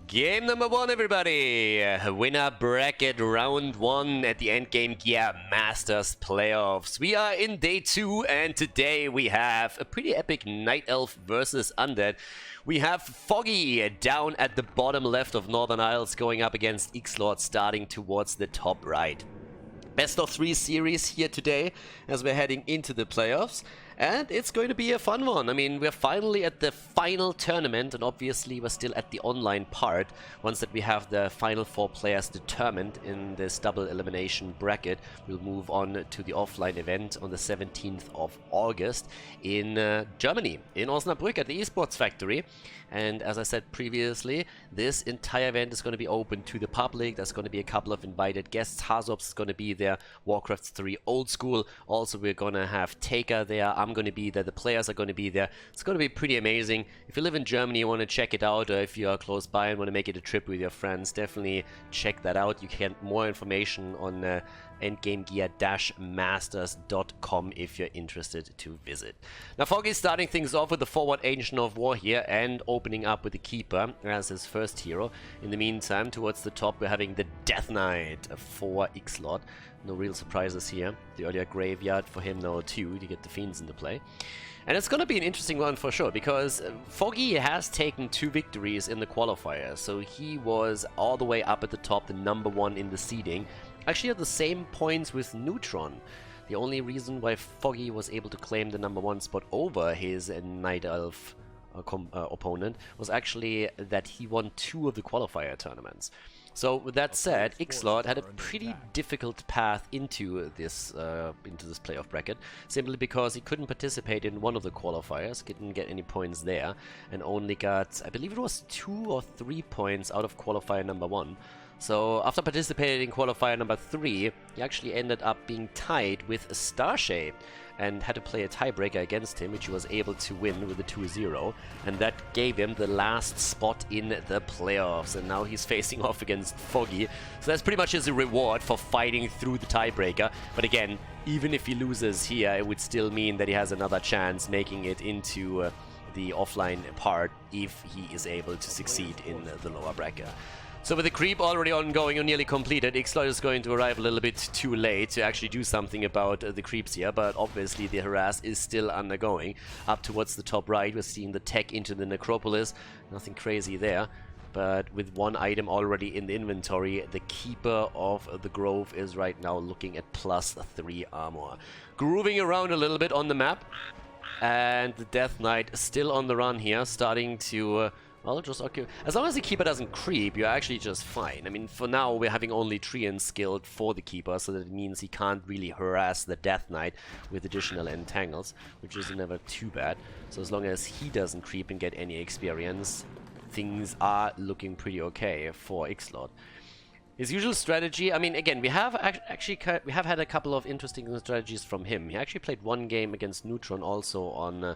Game number 1, everybody! Winner bracket round 1 at the Endgame Gear Masters Playoffs. We are in day 2, and today we have a pretty epic Nightelf versus Undead. We have Foggy down at the bottom left of Northern Isles going up against Xlord starting towards the top right. Best of 3 series here today as we're heading into the playoffs. And it's going to be a fun one. I mean, we're finally at the final tournament, and obviously we're still at the online part. Once that we have the final 4 players determined in this double elimination bracket, we'll move on to the offline event on the 17th of August in Germany, in Osnabrück at the Esports Factory. And as I said previously, this entire event is going to be open to the public. There's going to be a couple of invited guests. Hazops is going to be there, WarCraft 3 Old School. Also, we're going to have Taker there. I'm going to be there. The players are going to be there. It's going to be pretty amazing. If you live in Germany, you want to check it out, or if you are close by and want to make it a trip with your friends, definitely check that out. You can get more information on endgamegear-masters.com if you're interested to visit. Now, Foggy is starting things off with the forward Ancient of War here and opening up with the Keeper as his first hero. In the meantime, towards the top, we're having the Death Knight for Xlord. No real surprises here. The earlier Graveyard for him now too, to get the Fiends into play. And it's going to be an interesting one for sure, because Foggy has taken 2 victories in the qualifier. So he was all the way up at the top, the number 1 in the seeding. Actually at the same points with Neutron. The only reason why Foggy was able to claim the number 1 spot over his Nightelf opponent was actually that he won 2 of the qualifier tournaments. So with that said, Xlord had a pretty difficult path into this playoff bracket, simply because he couldn't participate in one of the qualifiers, didn't get any points there, and only got, I believe it was 2 or 3 points out of qualifier number 1. So after participating in qualifier number 3, he actually ended up being tied with Starshape and had to play a tiebreaker against him, which he was able to win with a 2-0, and that gave him the last spot in the playoffs, and now he's facing off against Foggy. So that's pretty much his reward for fighting through the tiebreaker. But again, even if he loses here, it would still mean that he has another chance making it into the offline part if he is able to succeed in the lower bracket. So with the creep already ongoing or nearly completed, Xlord is going to arrive a little bit too late to actually do something about the creeps here, but obviously the harass is still undergoing. Up towards the top right, we're seeing the tech into the Necropolis. Nothing crazy there, but with 1 item already in the inventory, the Keeper of the Grove is right now looking at +3 armor. Grooving around a little bit on the map, and the Death Knight still on the run here, starting to... well, just okay. As long as the Keeper doesn't creep, you're actually just fine. I mean, for now, we're having only Treant skilled for the Keeper, so that means he can't really harass the Death Knight with additional entangles, which is never too bad. So as long as he doesn't creep and get any experience, things are looking pretty okay for Xlord. His usual strategy, I mean, again, we have had a couple of interesting strategies from him. He actually played 1 game against Neutron also on...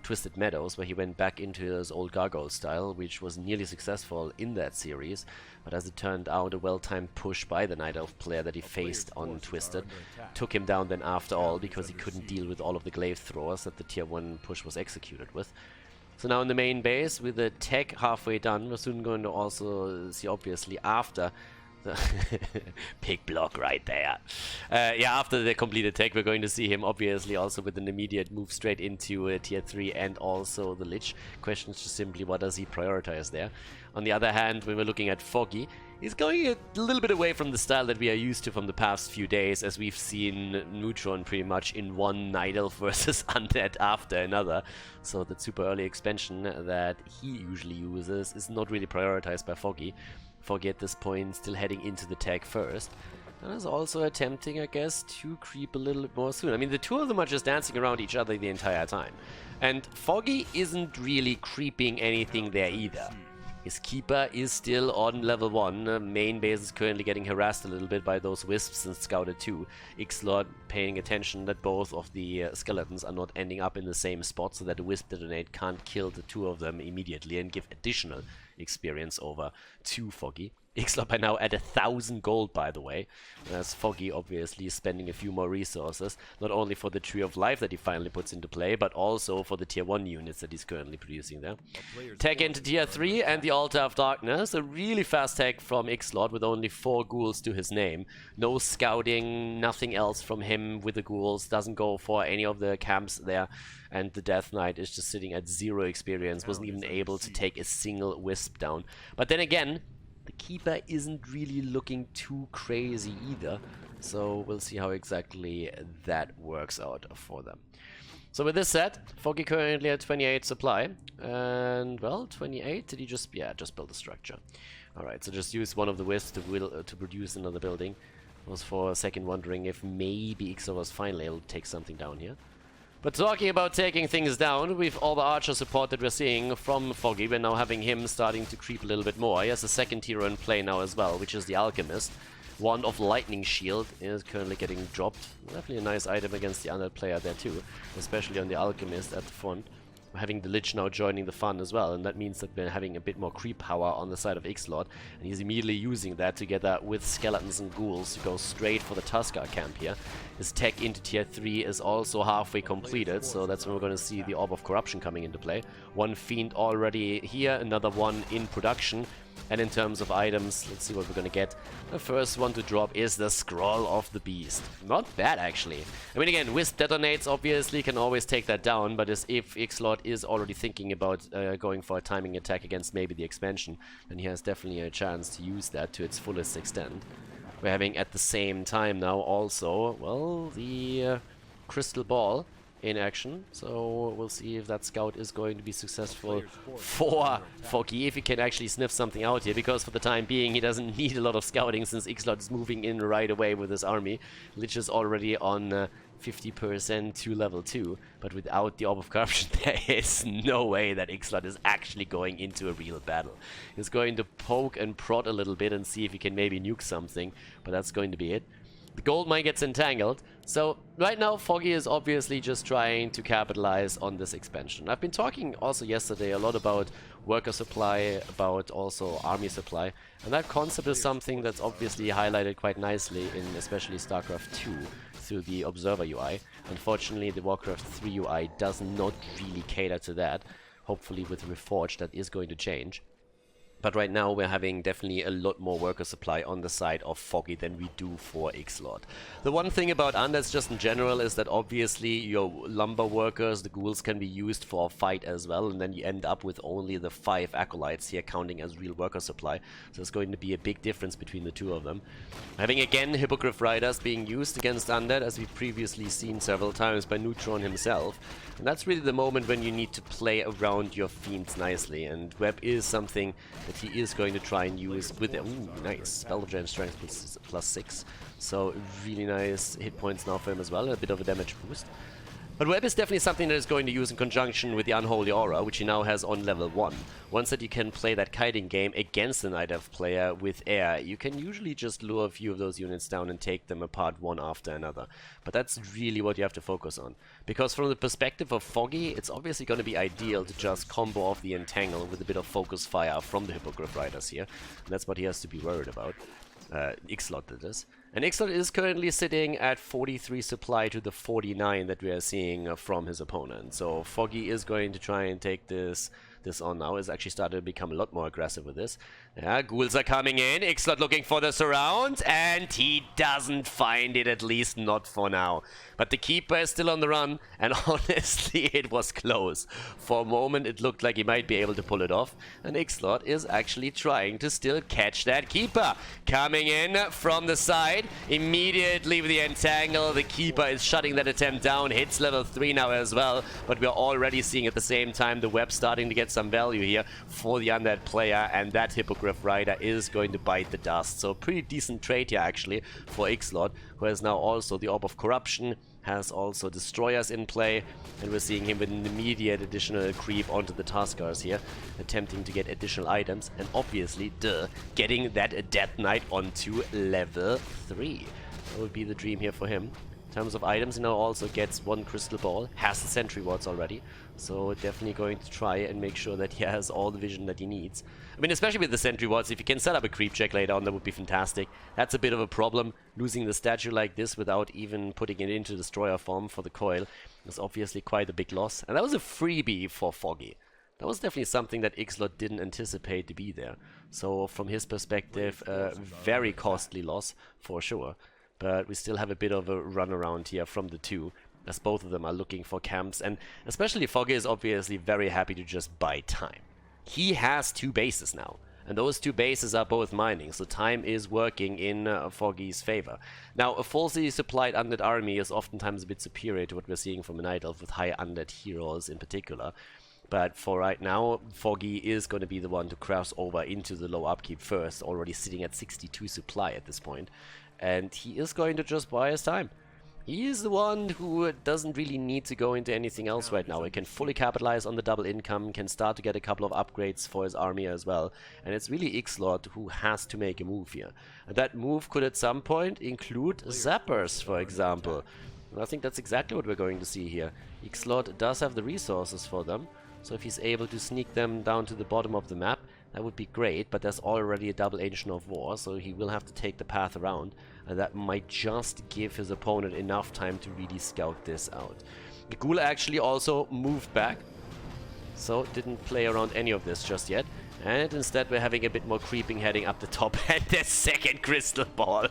Twisted Meadows, where he went back into his old Gargoyle style, which was nearly successful in that series, but as it turned out, a well-timed push by the Nightelf player that he faced on Twisted took him down then after all, because he couldn't deal with all of the glaive throwers that the tier 1 push was executed with. So now in the main base, with the tech halfway done, we're soon going to also see, obviously, after the big block right there. Yeah, after the completed tech, we're going to see him obviously also with an immediate move straight into tier 3 and also the Lich. Question is just simply, what does he prioritize there? On the other hand, when we're looking at Foggy, he's going a little bit away from the style that we are used to from the past few days, as we've seen Neutron pretty much in one Nightelf versus Undead after another. So that super early expansion that he usually uses is not really prioritized by Foggy. Foggy at this point still heading into the tag first, and is also attempting, I guess, to creep a little bit more soon. I mean, the 2 of them are just dancing around each other the entire time, and Foggy isn't really creeping anything there either. His Keeper is still on level 1. Main base is currently getting harassed a little bit by those Wisps and Scouted 2. Xlord paying attention that both of the skeletons are not ending up in the same spot, so that the Wisp Detonate can't kill the 2 of them immediately and give additional experience over to Foggy. Xlord by now at 1,000 gold, by the way, as Foggy obviously is spending a few more resources, not only for the Tree of Life that he finally puts into play, but also for the tier 1 units that he's currently producing there. Tech into tier 3 and the Altar of Darkness, a really fast tech from Xlord with only 4 ghouls to his name. No scouting, nothing else from him with the ghouls, doesn't go for any of the camps there, and the Death Knight is just sitting at 0 experience, wasn't even able to take a single wisp down. But then again, the Keeper isn't really looking too crazy either, so we'll see how exactly that works out for them. So with this said, Foggy currently at 28 supply, and well, 28, did he just, yeah, just build a structure. Alright, so just use one of the wisps to produce another building. I was for a second wondering if maybe Xlord was finally able to take something down here. But talking about taking things down, with all the archer support that we're seeing from Foggy, we're now having him starting to creep a little bit more. He has a second hero in play now as well, which is the Alchemist. Wand of Lightning Shield is currently getting dropped. Definitely a nice item against the Undead player there too, especially on the Alchemist at the front. We're having the Lich now joining the fun as well, and that means that we're having a bit more creep power on the side of Xlord, and he's immediately using that together with skeletons and ghouls to go straight for the Tuskar camp here. His tech into tier 3 is also halfway completed, so that's when we're going to see the Orb of Corruption coming into play. One Fiend already here, another one in production. And in terms of items, let's see what we're gonna get. The first one to drop is the Scroll of the Beast. Not bad, actually. I mean, again, Wisp detonates obviously can always take that down, but as if Xlord is already thinking about going for a timing attack against maybe the expansion, then he has definitely a chance to use that to its fullest extent. We're having at the same time now also, well, the Crystal Ball in action, so we'll see if that scout is going to be successful for Foggy, if he can actually sniff something out here, because for the time being he doesn't need a lot of scouting since Xlord is moving in right away with his army. Lich is already on 50% to level 2, but without the Orb of Corruption there is no way that Xlord is actually going into a real battle. He's going to poke and prod a little bit and see if he can maybe nuke something, but that's going to be it. The gold mine gets entangled, so right now Foggy is obviously just trying to capitalize on this expansion. I've been talking also yesterday a lot about worker supply, about also army supply, and that concept is something that's obviously highlighted quite nicely in especially StarCraft 2 through the Observer UI. Unfortunately, the WarCraft 3 UI does not really cater to that. Hopefully with Reforged that is going to change. But right now we're having definitely a lot more worker supply on the side of Foggy than we do for Xlord. The one thing about Undeads just in general is that obviously your lumber workers, the ghouls, can be used for a fight as well, and then you end up with only the 5 acolytes here counting as real worker supply. So there's going to be a big difference between the two of them. Having again Hippogriff Riders being used against Undead, as we've previously seen several times by Neutron himself. And that's really the moment when you need to play around your fiends nicely, and Web is something that he is going to try and use with them. Ooh, nice. Spell Gem Strength plus 6. So really nice hit points now for him as well, and a bit of a damage boost. But Web is definitely something that is going to use in conjunction with the Unholy Aura, which he now has on level 1. Once that you can play that kiting game against the Nightelf player with air, you can usually just lure a few of those units down and take them apart one after another. But that's really what you have to focus on. Because from the perspective of Foggy, it's obviously going to be ideal to just combo off the Entangle with a bit of focus fire from the Hippogriff Riders here. And that's what he has to be worried about. Xlord did this. And Xlord is currently sitting at 43 supply to the 49 that we are seeing from his opponent. So Foggy is going to try and take this on now. Is actually started to become a lot more aggressive with this. Yeah, ghouls are coming in. Xlord looking for the surround, and he doesn't find it, at least not for now. But the Keeper is still on the run, and honestly, it was close. For a moment, it looked like he might be able to pull it off, and Xlord is actually trying to still catch that Keeper. Coming in from the side, immediately with the Entangle, the Keeper is shutting that attempt down, hits level 3 now as well, but we're already seeing at the same time the Web starting to get some value here for the Undead player, and that Hippogriff Rider is going to bite the dust. So pretty decent trade here actually for Xlord, who has now also the Orb of Corruption, has also Destroyers in play, and we're seeing him with an immediate additional creep onto the Tuskars here, attempting to get additional items, and obviously, getting that Death Knight onto level 3. That would be the dream here for him. In terms of items, he now also gets 1 crystal ball, has the sentry wards already, so definitely going to try and make sure that he has all the vision that he needs. I mean, especially with the sentry wards, if you can set up a creep check later on, that would be fantastic. That's a bit of a problem. Losing the statue like this without even putting it into destroyer form for the coil is obviously quite a big loss. And that was a freebie for Foggy. That was definitely something that Xlord didn't anticipate to be there. So from his perspective, a very costly loss for sure. But we still have a bit of a runaround here from the two, as both of them are looking for camps. And especially Foggy is obviously very happy to just buy time. He has 2 bases now. And those 2 bases are both mining, so time is working in Foggy's favor. Now, a falsely supplied undead army is oftentimes a bit superior to what we're seeing from a Nightelf with high undead heroes in particular. But for right now, Foggy is going to be the one to cross over into the low upkeep first, already sitting at 62 supply at this point. And he is going to just buy his time. He is the one who doesn't really need to go into anything else right now. He can fully capitalize on the double income, can start to get a couple of upgrades for his army as well. And it's really Xlord who has to make a move here. And that move could at some point include zappers, for example. And I think that's exactly what we're going to see here. Xlord does have the resources for them. So if he's able to sneak them down to the bottom of the map, that would be great, but there's already a double Ancient of War, so he will have to take the path around, and that might just give his opponent enough time to really scout this out. The Ghoul actually also moved back, so didn't play around any of this just yet, and instead we're having a bit more creeping heading up the top, and the second crystal ball.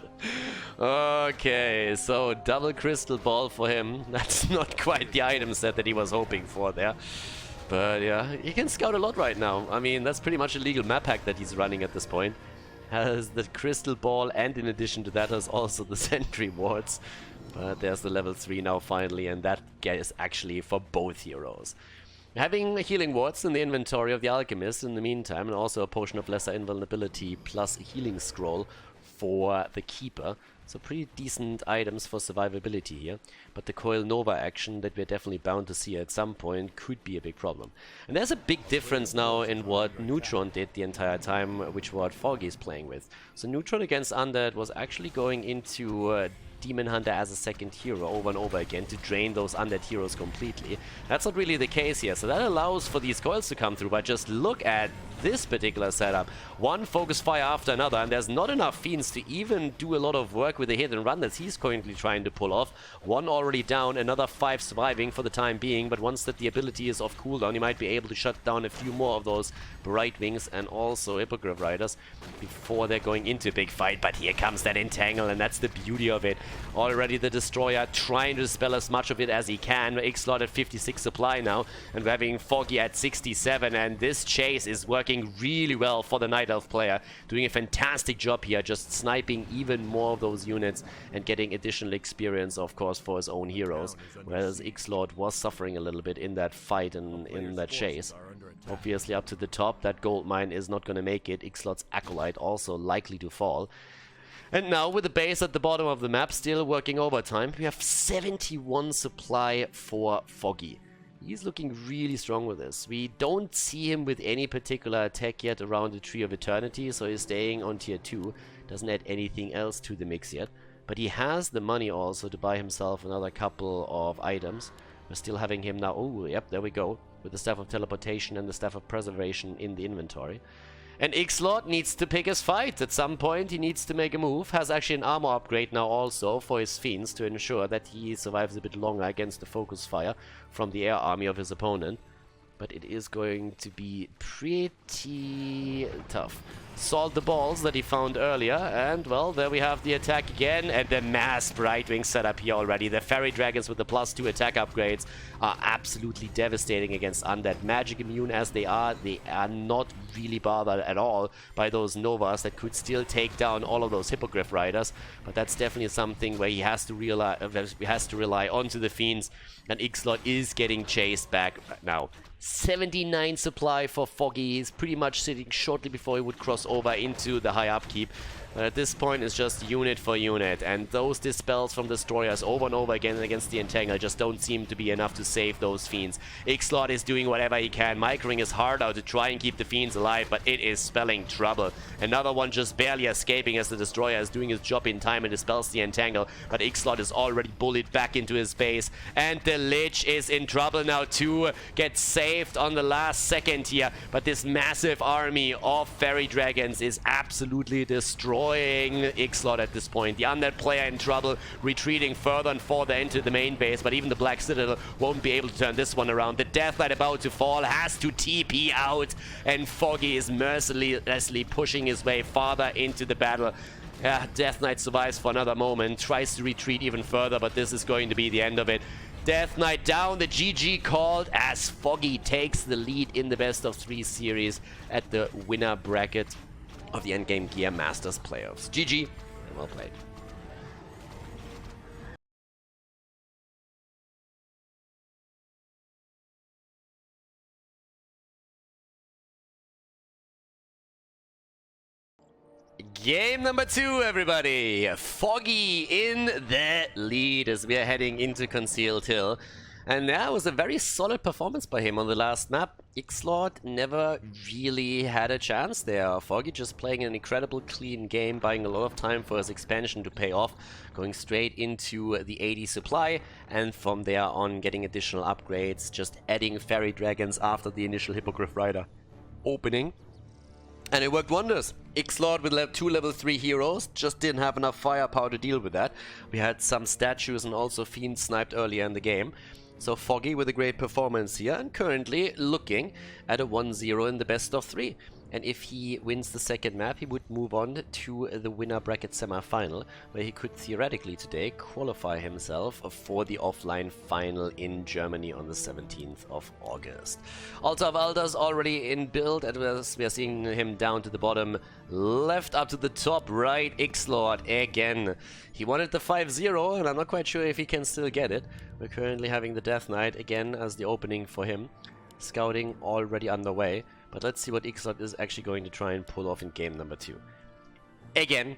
Okay, so double crystal ball for him. That's not quite the item set that he was hoping for there. But yeah, he can scout a lot right now. I mean, that's pretty much a legal map hack that he's running at this point. Has the crystal ball, and in addition to that has also the sentry wards. But there's the level 3 now finally, and that is actually for both heroes. Having healing wards in the inventory of the alchemist in the meantime, and also a potion of lesser invulnerability plus a healing scroll for the keeper. So pretty decent items for survivability here. But the Coil Nova action that we're definitely bound to see at some point could be a big problem. And there's a big difference now in what Neutron did the entire time, which what Foggy is playing with. So Neutron against Undead was actually going into Demon Hunter as a second hero over and over again to drain those undead heroes completely. That's not really the case here, so that allows for these coils to come through, but just look at this particular setup. One focus fire after another, and there's not enough fiends to even do a lot of work with the hit and run that he's currently trying to pull off. One already down, another 5 surviving for the time being, but once that the ability is off cooldown, he might be able to shut down a few more of those Bright Wings and also Hippogriff Riders before they're going into a big fight. But here comes that Entangle, and that's the beauty of it. Already the Destroyer trying to dispel as much of it as he can. Xlord at 56 supply now, and we're having Foggy at 67, and this chase is working really well for the Nightelf player. Doing a fantastic job here, just sniping even more of those units and getting additional experience, of course, for his own heroes. Whereas Xlord was suffering a little bit in that fight and in that chase. Obviously up to the top, that gold mine is not going to make it. Xlord's Acolyte also likely to fall. And now with the base at the bottom of the map still working overtime, we have 71 supply for Foggy. He's looking really strong with this. We don't see him with any particular attack yet around the Tree of Eternity, so he's staying on tier 2. Doesn't add anything else to the mix yet. But he has the money also to buy himself another couple of items. We're still having him now. Oh, yep, there we go. With the Staff of Teleportation and the Staff of Preservation in the inventory. And Xlord needs to pick his fight. At some point he needs to make a move. Has actually an armor upgrade now also for his Fiends to ensure that he survives a bit longer against the focus fire from the air army of his opponent. But it is going to be pretty tough. Salt the balls that he found earlier, and well, there we have the attack again, and the mass Brightwing setup here already. The Fairy Dragons with the +2 attack upgrades are absolutely devastating against Undead. Magic immune as they are not really bothered at all by those Novas that could still take down all of those Hippogriff Riders. But that's definitely something where he has to rely onto the Fiends, and Xlord is getting chased back now. 79 supply for Foggy. He's pretty much sitting shortly before he would cross over into the high upkeep. But at this point, it's just unit for unit, and those dispels from destroyers over and over again against the Entangle just don't seem to be enough to save those fiends. Xlord is doing whatever he can, microing his heart out to try and keep the fiends alive, but it is spelling trouble. Another one just barely escaping as the destroyer is doing his job in time and dispels the Entangle, but Xlord is already bullied back into his base, and the Lich is in trouble now too. Gets saved on the last second here, but this massive army of fairy dragons is absolutely destroying Xlord at this point. The Undead player in trouble, retreating further and further into the main base, but even the Black Citadel won't be able to turn this one around. The Death Knight about to fall has to TP out, and Foggy is mercilessly pushing his way farther into the battle. Yeah, Death Knight survives for another moment, tries to retreat even further, but this is going to be the end of it. Death Knight down, the GG called as Foggy takes the lead in the best of 3 series at the winner bracket of the Endgame Gear Masters Playoffs. GG, and well played. Game number 2, everybody. Foggy in the lead as we are heading into Concealed Hill. And that was a very solid performance by him on the last map. Xlord never really had a chance there. Foggy just playing an incredible clean game, buying a lot of time for his expansion to pay off, going straight into the 80 supply, and from there on getting additional upgrades, just adding fairy dragons after the initial Hippogriff Rider opening. And it worked wonders. Xlord with 2 level 3 heroes just didn't have enough firepower to deal with that. We had some statues and also fiends sniped earlier in the game. So Foggy with a great performance here, and currently looking at a 1-0 in the best of 3. And if he wins the second map, he would move on to the winner bracket semi-final, where he could theoretically today qualify himself for the offline final in Germany on the 17th of August. Altar of Elders already in build, as we are seeing him down to the bottom left, up to the top right. Xlord again. He wanted the 5-0, and I'm not quite sure if he can still get it. We're currently having the Death Knight again as the opening for him. Scouting already underway. But let's see what Xlord is actually going to try and pull off in game number 2. Again,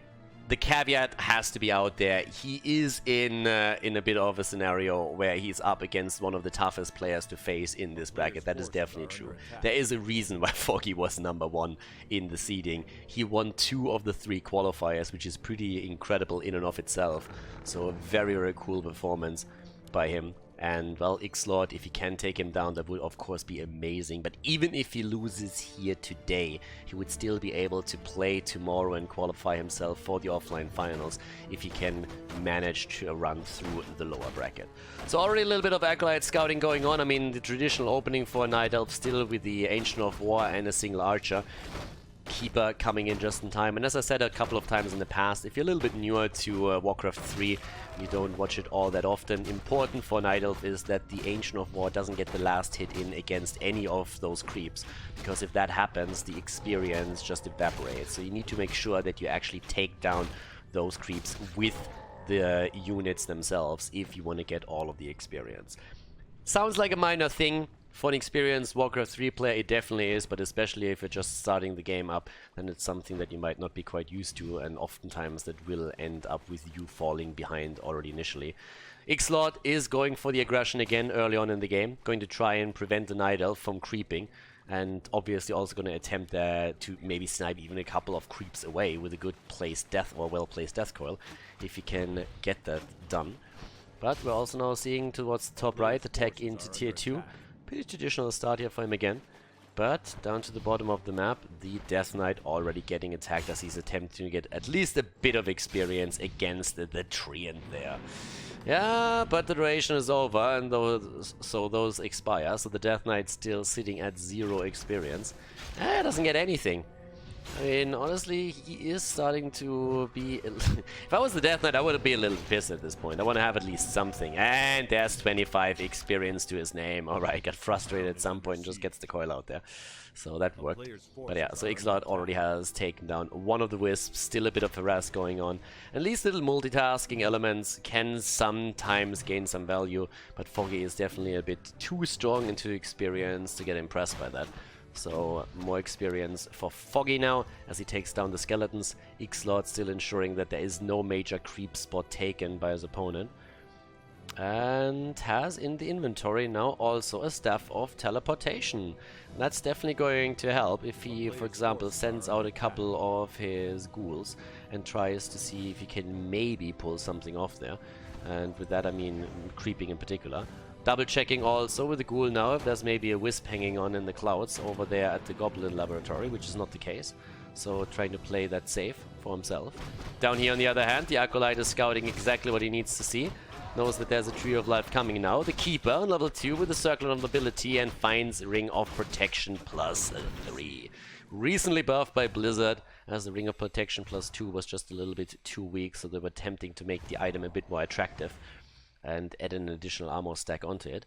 the caveat has to be out there. He is in a bit of a scenario where he's up against one of the toughest players to face in this bracket. That is definitely true. There is a reason why Foggy was number 1 in the seeding. He won 2 of the 3 qualifiers, which is pretty incredible in and of itself. So a very, very cool performance by him. And, well, Xlord, if he can take him down, that would of course be amazing. But even if he loses here today, he would still be able to play tomorrow and qualify himself for the offline finals if he can manage to run through the lower bracket. So already a little bit of Acolyte scouting going on. I mean, the traditional opening for Nightelf still with the Ancient of War and a single archer. Keeper coming in just in time. And as I said a couple of times in the past, if you're a little bit newer to WarCraft 3, you don't watch it all that often, important for Nightelf is that the Ancient of War doesn't get the last hit in against any of those creeps, because if that happens, the experience just evaporates. So you need to make sure that you actually take down those creeps with the units themselves if you want to get all of the experience. Sounds like a minor thing. For an experienced WarCraft 3 player, it definitely is, but especially if you're just starting the game up, then it's something that you might not be quite used to, and oftentimes that will end up with you falling behind already initially. Xlord is going for the aggression again early on in the game, going to try and prevent the Nightelf from creeping, and obviously also going to attempt to maybe snipe even a couple of creeps away with a good placed death or well-placed death coil, if you can get that done. But we're also now seeing towards the top right, attack into tier 2. Pretty traditional start here for him again. But down to the bottom of the map, the Death Knight already getting attacked as he's attempting to get at least a bit of experience against the Treant there. Yeah, but the duration is over, and those expire, so the Death Knight's still sitting at 0 experience. Doesn't get anything. I mean, honestly, he is starting to be... If I was the Death Knight, I would be a little pissed at this point. I want to have at least something. And there's 25 experience to his name. Alright, got frustrated at some point and just gets the coil out there. So that worked. But yeah, so Xlord already has taken down one of the Wisps. Still a bit of harass going on. And these little multitasking elements can sometimes gain some value. But Foggy is definitely a bit too strong into experience to get impressed by that. So more experience for Foggy now as he takes down the skeletons. Xlord still ensuring that there is no major creep spot taken by his opponent. And has in the inventory now also a Staff of Teleportation. That's definitely going to help if he, for example, sends out a couple of his ghouls and tries to see if he can maybe pull something off there. And with that I mean creeping in particular. Double checking also with the ghoul now if there's maybe a wisp hanging on in the clouds over there at the goblin laboratory, which is not the case. So trying to play that safe for himself. Down here on the other hand, the Acolyte is scouting exactly what he needs to see. Knows that there's a Tree of Life coming now. The Keeper on level 2 with the Circle of Mobility and finds Ring of Protection plus 3. Recently buffed by Blizzard, as the Ring of Protection plus 2 was just a little bit too weak, so they were attempting to make the item a bit more attractive and add an additional armor stack onto it.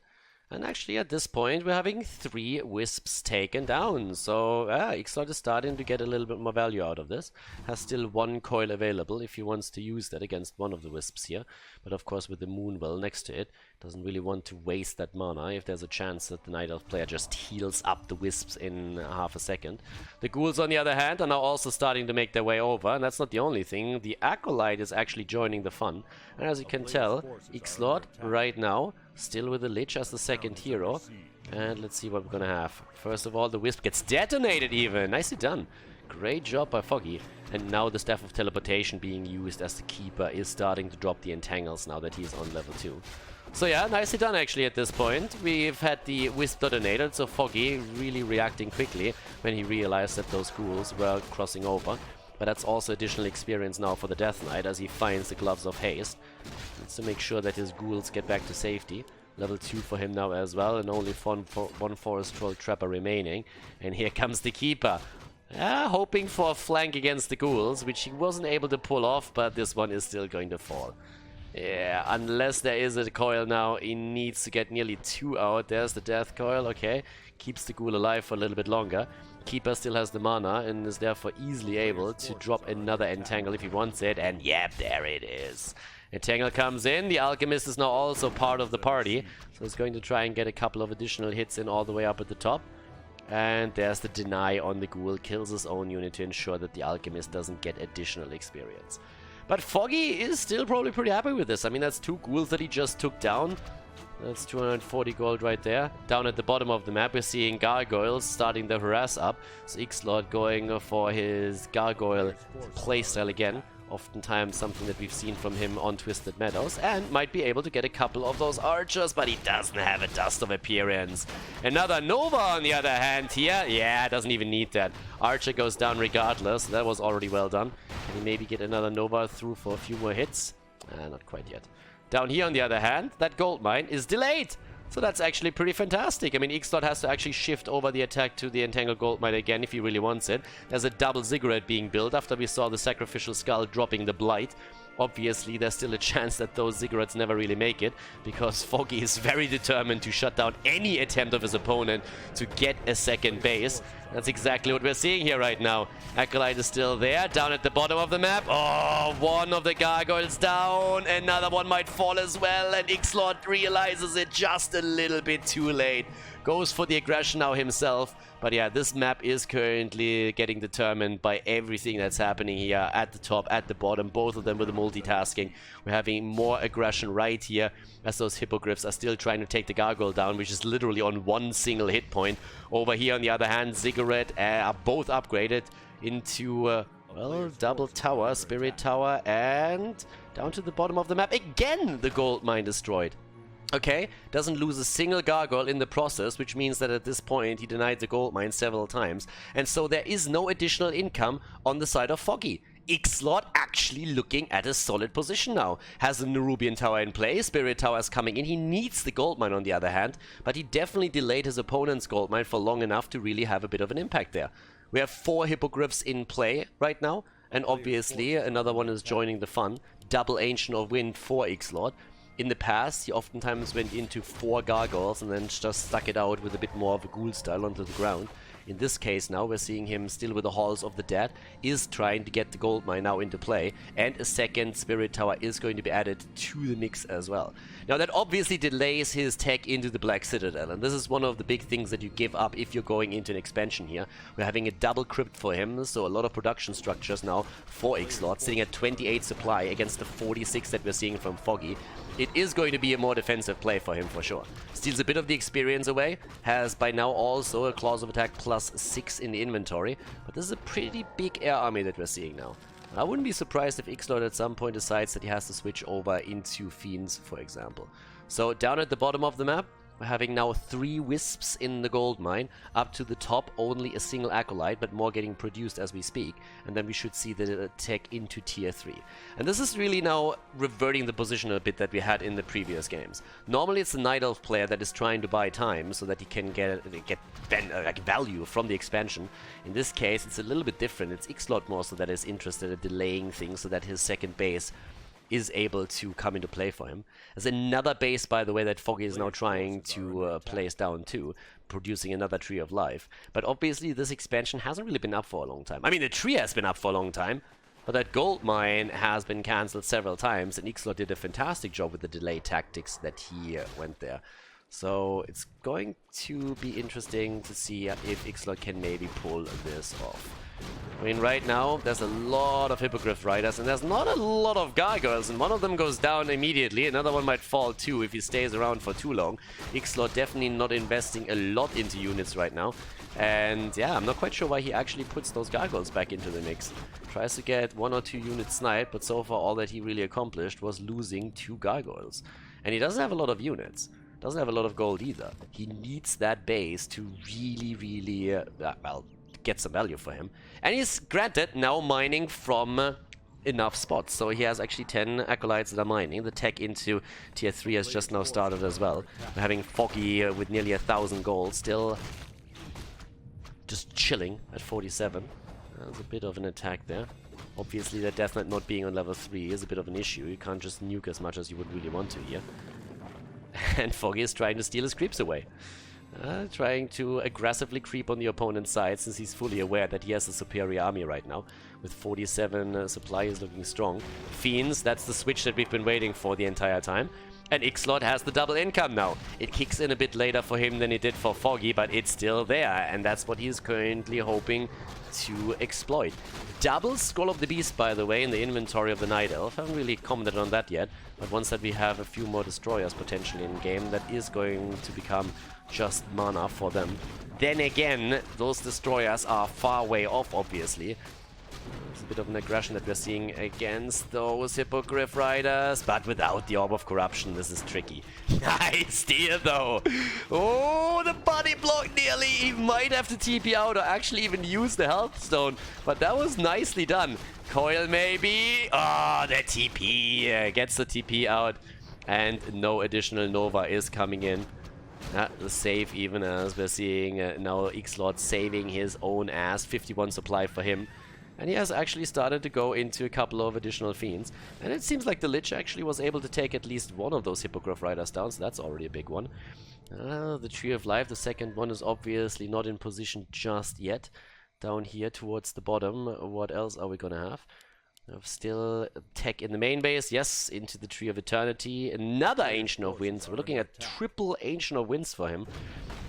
And actually at this point we're having 3 wisps taken down, so Xlord is starting to get a little bit more value out of this. Has still 1 coil available if he wants to use that against one of the wisps here, but of course with the Moonwell next to it, doesn't really want to waste that mana if there's a chance that the Nightelf player just heals up the wisps in half a second. The ghouls on the other hand are now also starting to make their way over, and that's not the only thing. The Acolyte is actually joining the fun, and as you can tell, Xlord right now still with the Lich as the second hero. And let's see what we're gonna have. First of all, the Wisp gets detonated even. Nicely done. Great job by Foggy. And now the Staff of Teleportation being used as the Keeper is starting to drop the Entangles now that he's on level 2. So yeah, nicely done actually at this point. We've had the Wisp detonated, so Foggy really reacting quickly when he realized that those ghouls were crossing over. But that's also additional experience now for the Death Knight as he finds the Gloves of Haste. Needs to make sure that his ghouls get back to safety. Level 2 for him now as well, and only one Forest Troll Trapper remaining. And here comes the Keeper. Hoping for a flank against the ghouls, which he wasn't able to pull off, but this one is still going to fall. Yeah, unless there is a coil now, he needs to get nearly 2 out. There's the death coil, okay. Keeps the ghoul alive for a little bit longer. Keeper still has the mana and is therefore easily able to drop another Entangle if he wants it. And yep, there it is. Entangle comes in. The Alchemist is now also part of the party. So he's going to try and get a couple of additional hits in all the way up at the top. And there's the deny on the ghoul. Kills his own unit to ensure that the Alchemist doesn't get additional experience. But Foggy is still probably pretty happy with this. I mean, that's 2 ghouls that he just took down. That's 240 gold right there. Down at the bottom of the map, we're seeing Gargoyles starting the harass up. So Xlord going for his Gargoyle playstyle again. Oftentimes something that we've seen from him on Twisted Meadows. And might be able to get a couple of those archers, but he doesn't have a Dust of Appearance. Another Nova on the other hand here. Yeah, doesn't even need that. Archer goes down regardless. That was already well done. Can he maybe get another Nova through for a few more hits? Not quite yet. Down here on the other hand, that gold mine is delayed. So that's actually pretty fantastic. I mean, Xlord has to actually shift over the attack to the Entangled Gold Mine again if he really wants it. There's a double Ziggurat being built after we saw the Sacrificial Skull dropping the Blight. Obviously, there's still a chance that those Ziggurats never really make it, because Foggy is very determined to shut down any attempt of his opponent to get a second base. That's exactly what we're seeing here right now. Acolyte is still there, down at the bottom of the map. Oh, one of the Gargoyles down. Another one might fall as well, and Xlord realizes it just a little bit too late. Goes for the aggression now himself. But yeah, this map is currently getting determined by everything that's happening here at the top, at the bottom, both of them with the multitasking. We're having more aggression right here as those Hippogriffs are still trying to take the Gargoyle down, which is literally on one single hit point. Over here, on the other hand, Ziggurat are both upgraded into, well, double tower, Spirit Tower, and down to the bottom of the map. Again, the gold mine destroyed. Okay, doesn't lose a single Gargoyle in the process, which means that at this point he denied the gold mine several times. And so there is no additional income on the side of Foggy. Xlord actually looking at a solid position now. Has a Nerubian Tower in play, Spirit Tower is coming in. He needs the gold mine on the other hand, but he definitely delayed his opponent's gold mine for long enough to really have a bit of an impact there. We have 4 Hippogriffs in play right now, and obviously another one is joining the fun. Double Ancient of Wind for Xlord. In the past, he oftentimes went into 4 Gargoyles and then just stuck it out with a bit more of a ghoul style onto the ground. In this case now, we're seeing him still with the Halls of the Dead, is trying to get the gold mine now into play, and a second Spirit Tower is going to be added to the mix as well. Now that obviously delays his tech into the Black Citadel, and this is one of the big things that you give up if you're going into an expansion here. We're having a double crypt for him, so a lot of production structures now for Xlord, sitting at 28 supply against the 46 that we're seeing from Foggy. It is going to be a more defensive play for him for sure. Steals a bit of the experience away, has by now also a Claws of Attack +6 in the inventory, but this is a pretty big air army that we're seeing now. I wouldn't be surprised if Xlord at some point decides that he has to switch over into Fiends, for example. So down at the bottom of the map, we're having now 3 Wisps in the gold mine. Up to the top, only a single Acolyte, but more getting produced as we speak. And then we should see the tech into tier 3. And this is really now reverting the position a bit that we had in the previous games. Normally it's the Nightelf player that is trying to buy time so that he can get value from the expansion. In this case, it's a little bit different. It's Xlord more so that is interested in delaying things so that his second base is able to come into play for him. There's another base, by the way, that Foggy is now trying to place down too, producing another Tree of Life. But obviously this expansion hasn't really been up for a long time. I mean, the tree has been up for a long time, but that gold mine has been cancelled several times, and Xlord did a fantastic job with the delay tactics that he went there. So it's going to be interesting to see if Xlord can maybe pull this off. I mean, right now, there's a lot of Hippogriff Riders, and there's not a lot of Gargoyles, and one of them goes down immediately. Another one might fall too if he stays around for too long. Xlord definitely not investing a lot into units right now. And yeah, I'm not quite sure why he actually puts those Gargoyles back into the mix. Tries to get 1 or 2 units sniped, but so far all that he really accomplished was losing 2 Gargoyles. And he doesn't have a lot of units. Doesn't have a lot of gold either. He needs that base to really, well, get some value for him. And he's, granted, now mining from enough spots. So he has actually 10 Acolytes that are mining. The tech into tier 3 has just now started as well. We're having Foggy with nearly 1,000 gold, still just chilling at 47. There's a bit of an attack there. Obviously, that Death Knight not being on level 3 is a bit of an issue. You can't just nuke as much as you would really want to here. And Foggy is trying to steal his creeps away. Trying to aggressively creep on the opponent's side, since he's fully aware that he has a superior army right now. With 47 supply is looking strong. Fiends, that's the switch that we've been waiting for the entire time. And Xlord has the double income now. It kicks in a bit later for him than it did for Foggy, but it's still there, and that's what he's currently hoping to exploit. Double Scroll of the Beast, by the way, in the inventory of the Nightelf. Haven't really commented on that yet, but once that we have a few more destroyers potentially in game, that is going to become just mana for them. Then again, those destroyers are far way off, obviously. There's a bit of an aggression that we're seeing against those Hippogriff Riders, but without the Orb of Corruption, this is tricky. Nice steal, though. Oh, the body block nearly. He might have to TP out or actually even use the Health Stone, but that was nicely done. Coil, maybe. Oh, the TP gets the TP out, and no additional Nova is coming in. The save, even as we're seeing now Xlord saving his own ass. 51 supply for him. And he has actually started to go into a couple of additional Fiends. And it seems like the Lich actually was able to take at least one of those Hippogriff Riders down, so that's already a big one. The Tree of Life, the second one, is obviously not in position just yet. Down here towards the bottom, what else are we gonna have? Still tech in the main base, yes, into the Tree of Eternity. Another Ancient of Winds. We're looking at triple Ancient of Winds for him,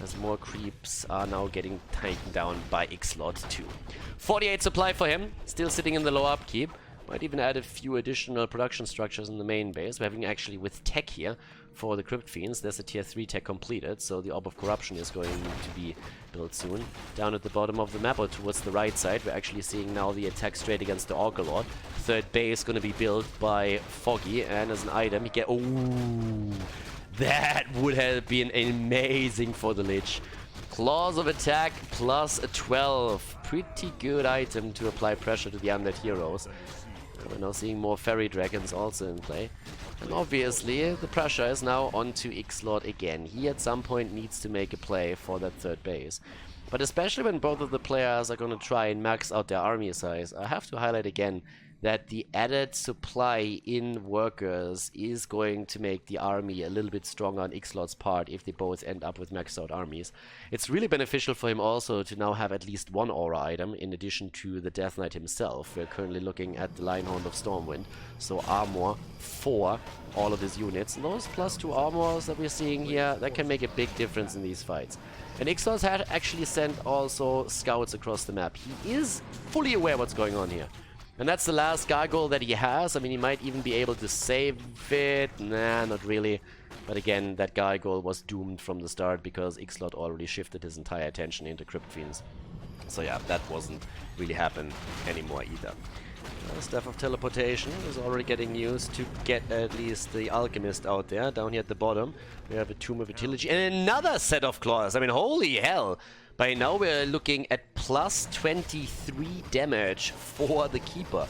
as more creeps are now getting taken down by Xlord too. 48 supply for him, still sitting in the low upkeep. Might even add a few additional production structures in the main base. We're having actually with tech here for the Crypt Fiends. There's a tier 3 tech completed, so the Orb of Corruption is going to be built soon. Down at the bottom of the map, or towards the right side, we're actually seeing now the attack straight against the Orgalord. Third base going to be built by Foggy, and as an item, he get... Ooh, that would have been amazing for the Lich. Claws of Attack plus a 12. Pretty good item to apply pressure to the undead heroes. We're now seeing more Fairy Dragons also in play. And obviously, the pressure is now onto Xlord again. He at some point needs to make a play for that third base. But especially when both of the players are going to try and max out their army size, I have to highlight again that the added supply in workers is going to make the army a little bit stronger on Xlord's part if they both end up with maxed out armies. It's really beneficial for him also to now have at least one aura item in addition to the Death Knight himself. We're currently looking at the Lionhound of Stormwind, so armor for all of his units. And those +2 armors that we're seeing here, that can make a big difference in these fights. And Xlord had actually sent also scouts across the map. He is fully aware what's going on here. And that's the last gargoyle that he has. I mean, he might even be able to save it. Nah, not really. But again, that gargoyle was doomed from the start because Xlord already shifted his entire attention into Crypt Fiends. So yeah, that wasn't really happen anymore either. Staff of Teleportation is already getting used to get at least the Alchemist out there. Down here at the bottom, we have a Tomb of Utility and another set of claws. I mean, holy hell! By now we're looking at +23 damage for the Keeper,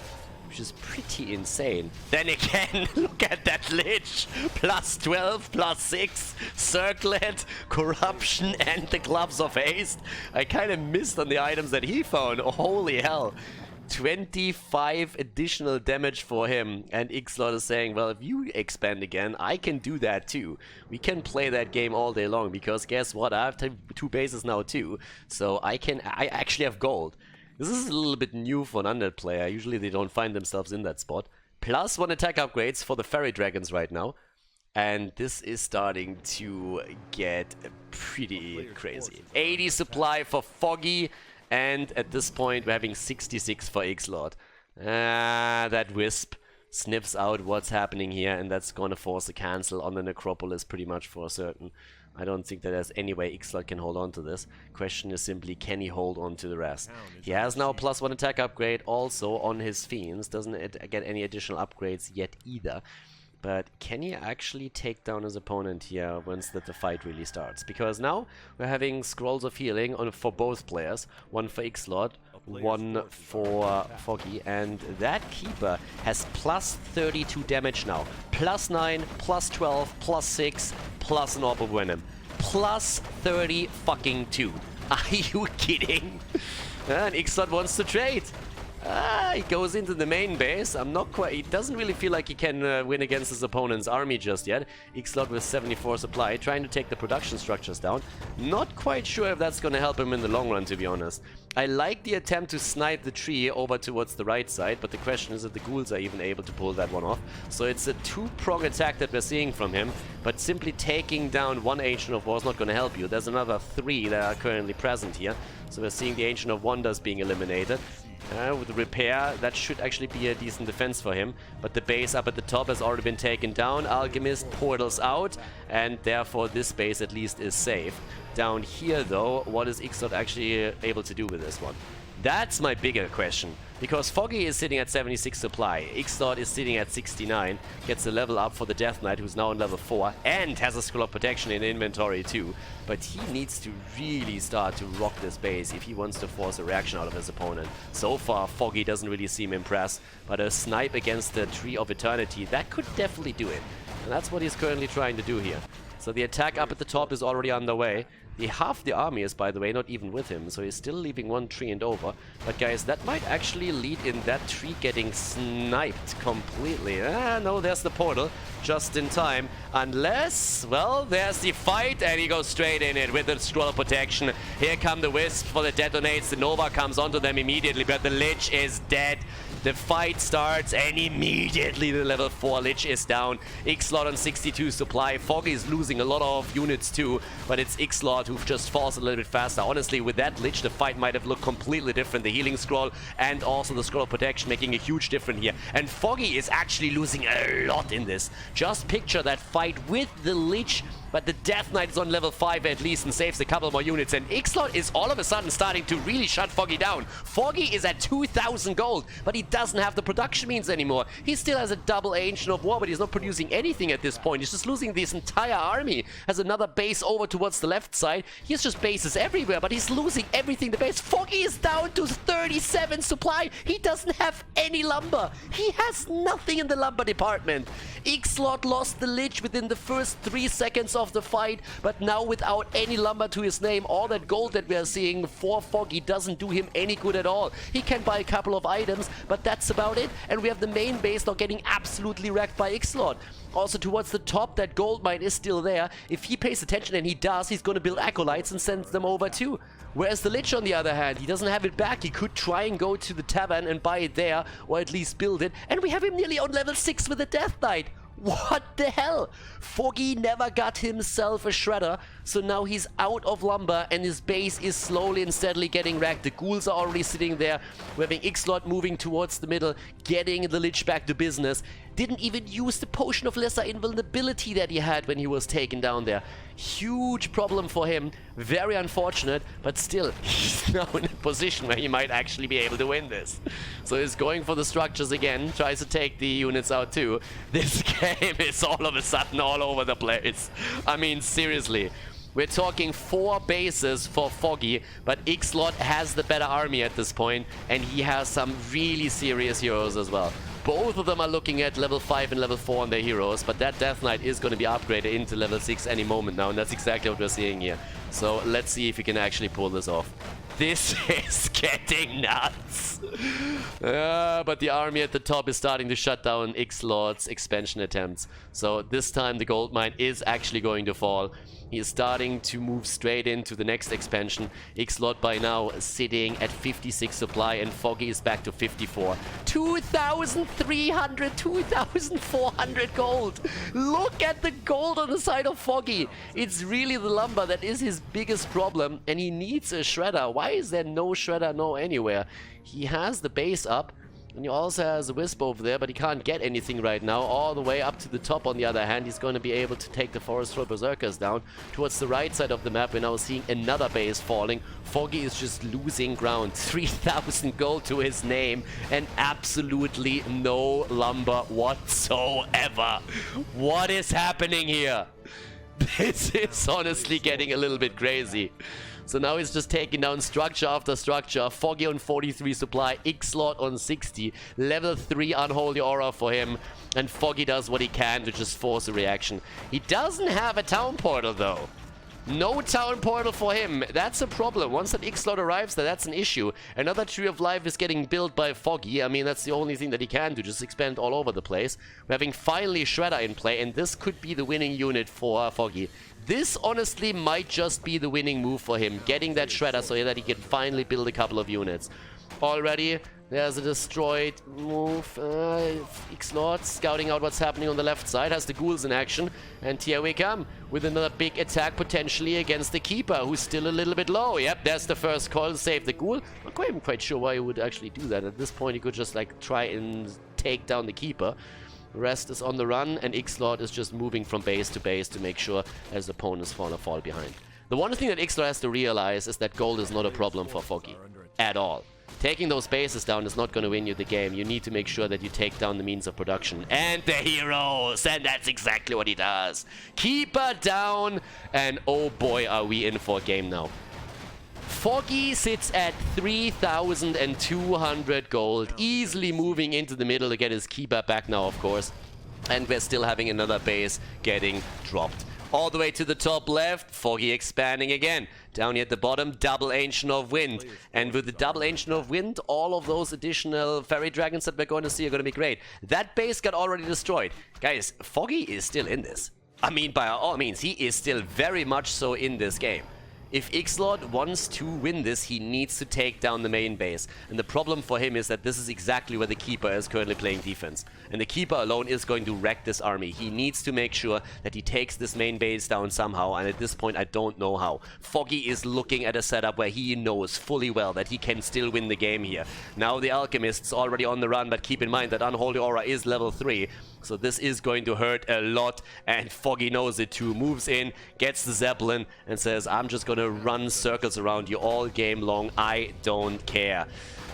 which is pretty insane. Then again, look at that Lich! +12, +6, Circlet, Corruption, and the Gloves of Haste. I kind of missed on the items that he found. Oh, holy hell! 25 additional damage for him, and Xlord is saying, well, if you expand again, I can do that too. We can play that game all day long, because guess what, I have 2 bases now too, so I actually have gold. This is a little bit new for an Undead player. Usually they don't find themselves in that spot. +1 attack upgrades for the Fairy Dragons right now, and this is starting to get pretty crazy. 80 supply for Foggy. And at this point, we're having 66 for Xlord. That Wisp sniffs out what's happening here, and that's going to force a cancel on the Necropolis pretty much for certain. I don't think that there's any way Xlord can hold on to this. Question is simply, can he hold on to the rest? He has now +1 attack upgrade also on his Fiends. Doesn't get any additional upgrades yet either. But can he actually take down his opponent here once the fight really starts? Because now we're having Scrolls of Healing for both players. One for Xlord, one for Foggy. And that Keeper has +32 damage now. +9, +12, +6, plus an Orb of Venom. +30 fucking 2. Are you kidding? And Xlord wants to trade. He goes into the main base. He doesn't really feel like he can win against his opponent's army just yet. Xlord with 74 supply, trying to take the production structures down. Not quite sure if that's going to help him in the long run, to be honest. I like the attempt to snipe the tree over towards the right side, but the question is if the ghouls are even able to pull that one off. So it's a 2-prong attack that we're seeing from him, but simply taking down one Ancient of War is not going to help you. There's another 3 that are currently present here. So we're seeing the Ancient of Wonders being eliminated. With the repair, that should actually be a decent defense for him. But the base up at the top has already been taken down. Alchemist portals out, and therefore this base at least is safe. Down here, though, what is Xlord actually able to do with this one? That's my bigger question. Because Foggy is sitting at 76 supply, Xlord is sitting at 69, gets a level up for the Death Knight, who's now on level 4, and has a Scroll of Protection in inventory too. But he needs to really start to rock this base if he wants to force a reaction out of his opponent. So far, Foggy doesn't really seem impressed, but a snipe against the Tree of Eternity, that could definitely do it. And that's what he's currently trying to do here. So the attack up at the top is already underway. Half the army is, by the way, not even with him, so he's still leaving one tree and over. But guys, that might actually lead in that tree getting sniped completely. No, there's the portal, just in time. Unless, well, there's the fight, and he goes straight in it with the Scroll of Protection. Here come the Wisps for the detonates. The Nova comes onto them immediately, but the Lich is dead. The fight starts, and immediately the level 4 Lich is down. Xlord on 62 supply. Foggy is losing a lot of units too, but it's Xlord who just falls a little bit faster. Honestly, with that Lich, the fight might have looked completely different. The Healing Scroll and also the Scroll of Protection making a huge difference here. And Foggy is actually losing a lot in this. Just picture that fight with the Lich, but the Death Knight is on level 5 at least and saves a couple more units. And Xlord is all of a sudden starting to really shut Foggy down. Foggy is at 2,000 gold, but he doesn't have the production means anymore. He still has a double Ancient of War, but he's not producing anything at this point. He's just losing this entire army. Has another base over towards the left side. He has just bases everywhere, but he's losing everything. The base. Foggy is down to 37 supply. He doesn't have any lumber. He has nothing in the lumber department. Xlord lost the Lich within the first 3 seconds of the fight, but now without any lumber to his name, all that gold that we are seeing for Foggy doesn't do him any good at all. He can buy a couple of items, but that's about it. And we have the main base now getting absolutely wrecked by Xlord. Also towards the top, that gold mine is still there. If he pays attention, and he does, he's going to build acolytes and send them over too. Whereas the Lich, on the other hand, he doesn't have it back. He could try and go to the tavern and buy it there, or at least build it. And we have him nearly on level 6 with a Death Knight. What the hell? Foggy never got himself a shredder, so now he's out of lumber and his base is slowly and steadily getting wrecked. The ghouls are already sitting there. We're having Xlord moving towards the middle, getting the Lich back to business. Didn't even use the potion of lesser invulnerability that he had when he was taken down there. Huge problem for him. Very unfortunate, but still, he's now in a position where he might actually be able to win this. So he's going for the structures again, tries to take the units out too. This game is all of a sudden all over the place. I mean, seriously. We're talking 4 bases for Foggy, but Xlord has the better army at this point, and he has some really serious heroes as well. Both of them are looking at level 5 and level 4 on their heroes, but that Death Knight is going to be upgraded into level 6 any moment now, and that's exactly what we're seeing here. So let's see if we can actually pull this off. This is getting nuts. But the army at the top is starting to shut down Xlord's expansion attempts. So this time the gold mine is actually going to fall. He is starting to move straight into the next expansion. Xlord by now sitting at 56 supply and Foggy is back to 54. 2,300, 2,400 gold. Look at the gold on the side of Foggy. It's really the lumber that is his biggest problem, and he needs a shredder. Why is there no shredder anywhere? He has the base up. And he also has a Wisp over there, but he can't get anything right now. All the way up to the top, on the other hand, he's going to be able to take the Forest Troll Berserkers down. Towards the right side of the map, we're now seeing another base falling. Foggy is just losing ground. 3,000 gold to his name, and absolutely no lumber whatsoever. What is happening here? This is honestly getting a little bit crazy. So now he's just taking down structure after structure. Foggy on 43 supply, Xlord on 60. Level 3 Unholy Aura for him. And Foggy does what he can to just force a reaction. He doesn't have a town portal though. No town portal for him. That's a problem. Once that Xlord arrives there, that's an issue. Another Tree of Life is getting built by Foggy. I mean, that's the only thing that he can do. Just expand all over the place. We're having finally Shredder in play, and this could be the winning unit for Foggy. This honestly might just be the winning move for him. Getting that Shredder so that he can finally build a couple of units. Already, there's a destroyed move. Xlord scouting out what's happening on the left side. Has the ghouls in action. And here we come with another big attack potentially against the Keeper, who's still a little bit low. Yep, there's the first call to save the ghoul. I'm not even quite sure why he would actually do that. At this point, he could just like try and take down the Keeper. The rest is on the run, and Xlord is just moving from base to make sure his opponents fall behind. The one thing that Xlord has to realize is that gold is not a problem for Foggy. At all. Taking those bases down is not going to win you the game. You need to make sure that you take down the means of production. And the heroes! And that's exactly what he does. Keeper down, and oh boy, are we in for a game now. Foggy sits at 3,200 gold, easily moving into the middle to get his Keeper back now, of course. And we're still having another base getting dropped. All the way to the top left, Foggy expanding again. Down here at the bottom, double Ancient of Wind. And with the double Ancient of Wind, all of those additional Fairy Dragons that we're going to see are going to be great. That base got already destroyed. Guys, Foggy is still in this. I mean, by all means, he is still very much so in this game. If Xlord wants to win this, he needs to take down the main base. And the problem for him is that this is exactly where the Keeper is currently playing defense. And the Keeper alone is going to wreck this army. He needs to make sure that he takes this main base down somehow. And at this point, I don't know how. Foggy is looking at a setup where he knows fully well that he can still win the game here. Now the Alchemist's already on the run, but keep in mind that Unholy Aura is level 3. So this is going to hurt a lot, and Foggy knows it too. Moves in, gets the Zeppelin, and says, I'm just going to run circles around you all game long. I don't care.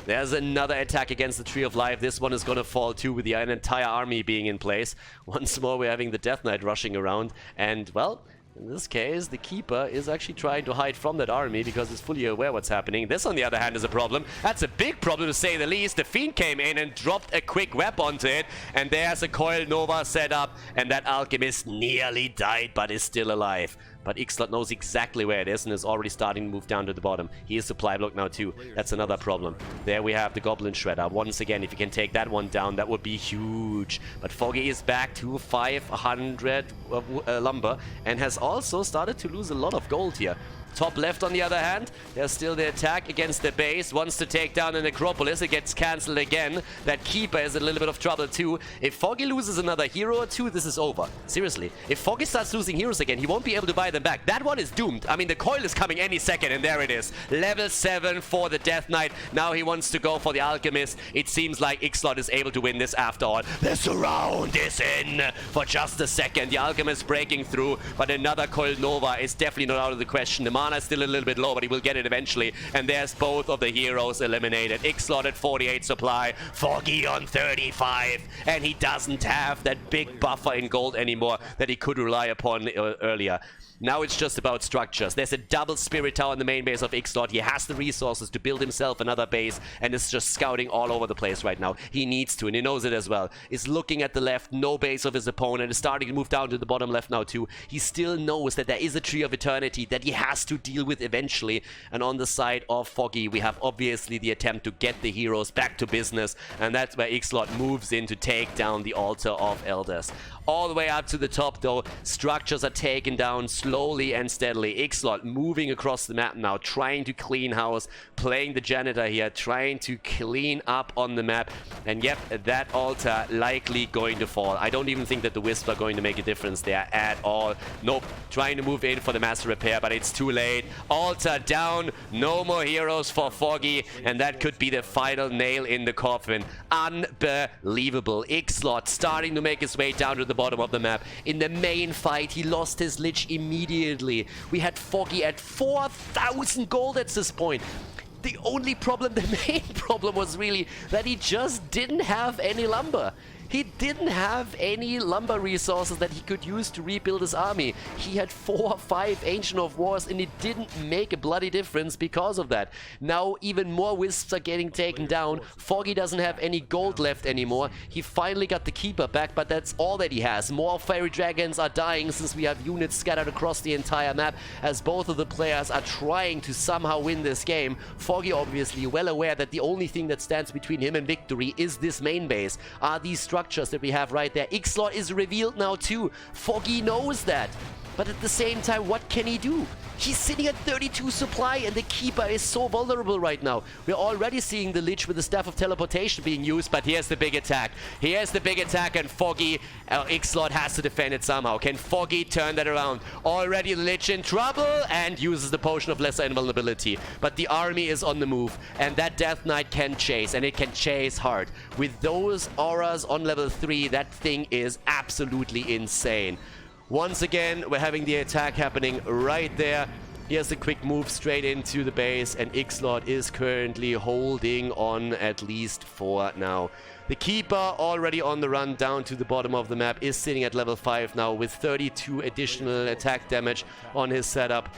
There's another attack against the Tree of Life. This one is going to fall too, with the entire army being in place. Once more, we're having the Death Knight rushing around, and, well, in this case, the Keeper is actually trying to hide from that army because it's fully aware what's happening. This, on the other hand, is a problem. That's a big problem, to say the least. The Fiend came in and dropped a quick web onto it, and there's a Coil Nova set up, and that Alchemist nearly died but is still alive. but Xlord knows exactly where it is and is already starting to move down to the bottom. He is supply block now too. That's another problem. There we have the Goblin Shredder. Once again, if you can take that one down, that would be huge. But Foggy is back to 500 lumber and has also started to lose a lot of gold here. Top left, on the other hand, there's still the attack against the base. Wants to take down the Necropolis. It gets cancelled again. That Keeper is in a little bit of trouble too. If Foggy loses another hero or two, this is over. Seriously. If Foggy starts losing heroes again, he won't be able to buy them back. That one is doomed. I mean, the coil is coming any second, and there it is. Level 7 for the Death Knight. Now he wants to go for the Alchemist. It seems like Xlord is able to win this after all. The surround is in for just a second. The Alchemist breaking through, but another Coil Nova is definitely not out of the question. The mana is still a little bit low, but he will get it eventually. And there's both of the heroes eliminated. Xlord at 48 supply, Foggy on 35, and he doesn't have that big buffer in gold anymore that he could rely upon earlier. Now it's just about structures. There's a double Spirit Tower in the main base of Xlord. He has the resources to build himself another base and is just scouting all over the place right now. He needs to, and he knows it as well. Is looking at the left, no base of his opponent, is starting to move down to the bottom left now too. He still knows that there is a Tree of Eternity that he has to deal with eventually. And on the side of Foggy, we have obviously the attempt to get the heroes back to business, and that's where Xlord moves in to take down the Altar of Elders. All the way up to the top though, structures are taken down slowly and steadily. Xlord moving across the map now, trying to clean house, playing the janitor here, trying to clean up on the map. And yep, that altar likely going to fall. I don't even think that the Wisps are going to make a difference there at all. Nope, trying to move in for the master repair, but it's too late. Altar down, no more heroes for Foggy, and that could be the final nail in the coffin. Unbelievable. Xlord starting to make his way down to the bottom of the map. In the main fight, he lost his Lich immediately. We had Foggy at 4,000 gold at this point. The only problem, the main problem was really that he just didn't have any lumber. He didn't have any lumber resources that he could use to rebuild his army. He had 4 or 5 Ancient of Wars, and it didn't make a bloody difference because of that. Now even more Wisps are getting taken down. Foggy doesn't have any gold left anymore. He finally got the Keeper back, but that's all that he has. More Fairy Dragons are dying since we have units scattered across the entire map, as both of the players are trying to somehow win this game. Foggy obviously well aware that the only thing that stands between him and victory is this main base. Are these structures that we have right there. Xlord is revealed now too. Foggy knows that. But at the same time, what can he do? He's sitting at 32 supply, and the Keeper is so vulnerable right now. We're already seeing the Lich with the Staff of Teleportation being used, but here's the big attack. Here's the big attack, and Foggy, Xlord has to defend it somehow. Can Foggy turn that around? Already the Lich in trouble, and uses the Potion of Lesser Invulnerability. But the army is on the move, and that Death Knight can chase, and it can chase hard. With those auras on level 3, that thing is absolutely insane. Once again, we're having the attack happening right there. Here's a quick move straight into the base, and Xlord is currently holding on at least for now. The Keeper already on the run down to the bottom of the map is sitting at level 5 now with 32 additional attack damage on his setup.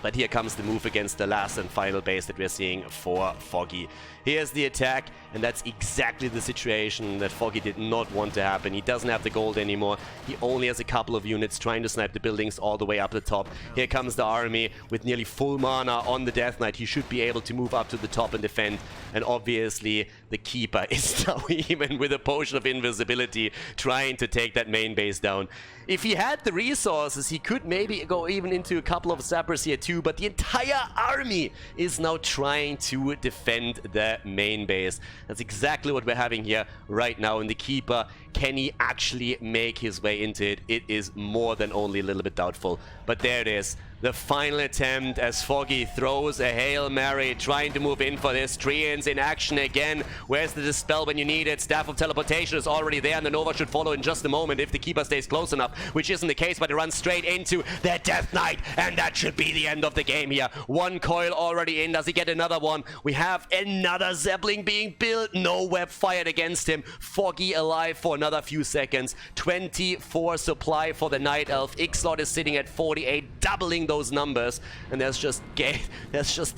But here comes the move against the last and final base that we're seeing for Foggy. Here's the attack, and that's exactly the situation that Foggy did not want to happen. He doesn't have the gold anymore. He only has a couple of units trying to snipe the buildings all the way up the top. Here comes the army with nearly full mana on the Death Knight. He should be able to move up to the top and defend. And obviously, the Keeper is now even with a Potion of Invisibility trying to take that main base down. If he had the resources, he could maybe go even into a couple of Zappers here too, but the entire army is now trying to defend the main base. That's exactly what we're having here right now. And the Keeper, can he actually make his way into it? It is more than only a little bit doubtful. But there it is. The final attempt as Foggy throws a Hail Mary, trying to move in for this. Treants in action again. Where's the Dispel when you need it? Staff of Teleportation is already there, and the Nova should follow in just a moment if the Keeper stays close enough, which isn't the case, but it runs straight into the Death Knight, and that should be the end of the game here. One coil already in. Does he get another one? We have another Zeppelin being built. No web fired against him. Foggy alive for another few seconds. 24 supply for the Nightelf. Xlord is sitting at 48, doubling those numbers. And there's just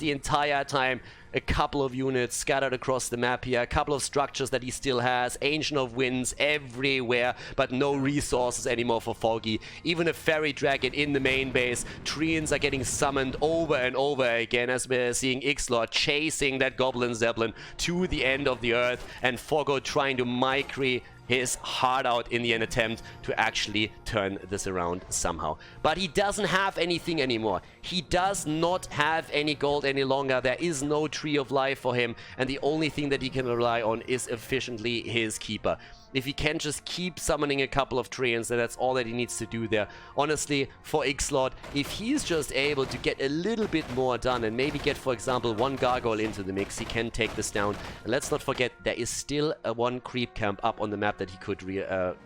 the entire time a couple of units scattered across the map here, a couple of structures that he still has, Ancient of Winds everywhere, but no resources anymore for Foggy. Even a Fairy Dragon in the main base. Treants are getting summoned over and over again as we're seeing Xlord chasing that Goblin Zeppelin to the end of the earth, and Foggo trying to micry his heart out in an attempt to actually turn this around somehow. But he doesn't have anything anymore. He does not have any gold any longer. There is no Tree of Life for him, and the only thing that he can rely on is efficiently his Keeper. If he can just keep summoning a couple of treants, then that's all that he needs to do there. Honestly, for Xlord, if he's just able to get a little bit more done and maybe get, for example, one gargoyle into the mix, he can take this down. And let's not forget, there is still a one creep camp up on the map that he could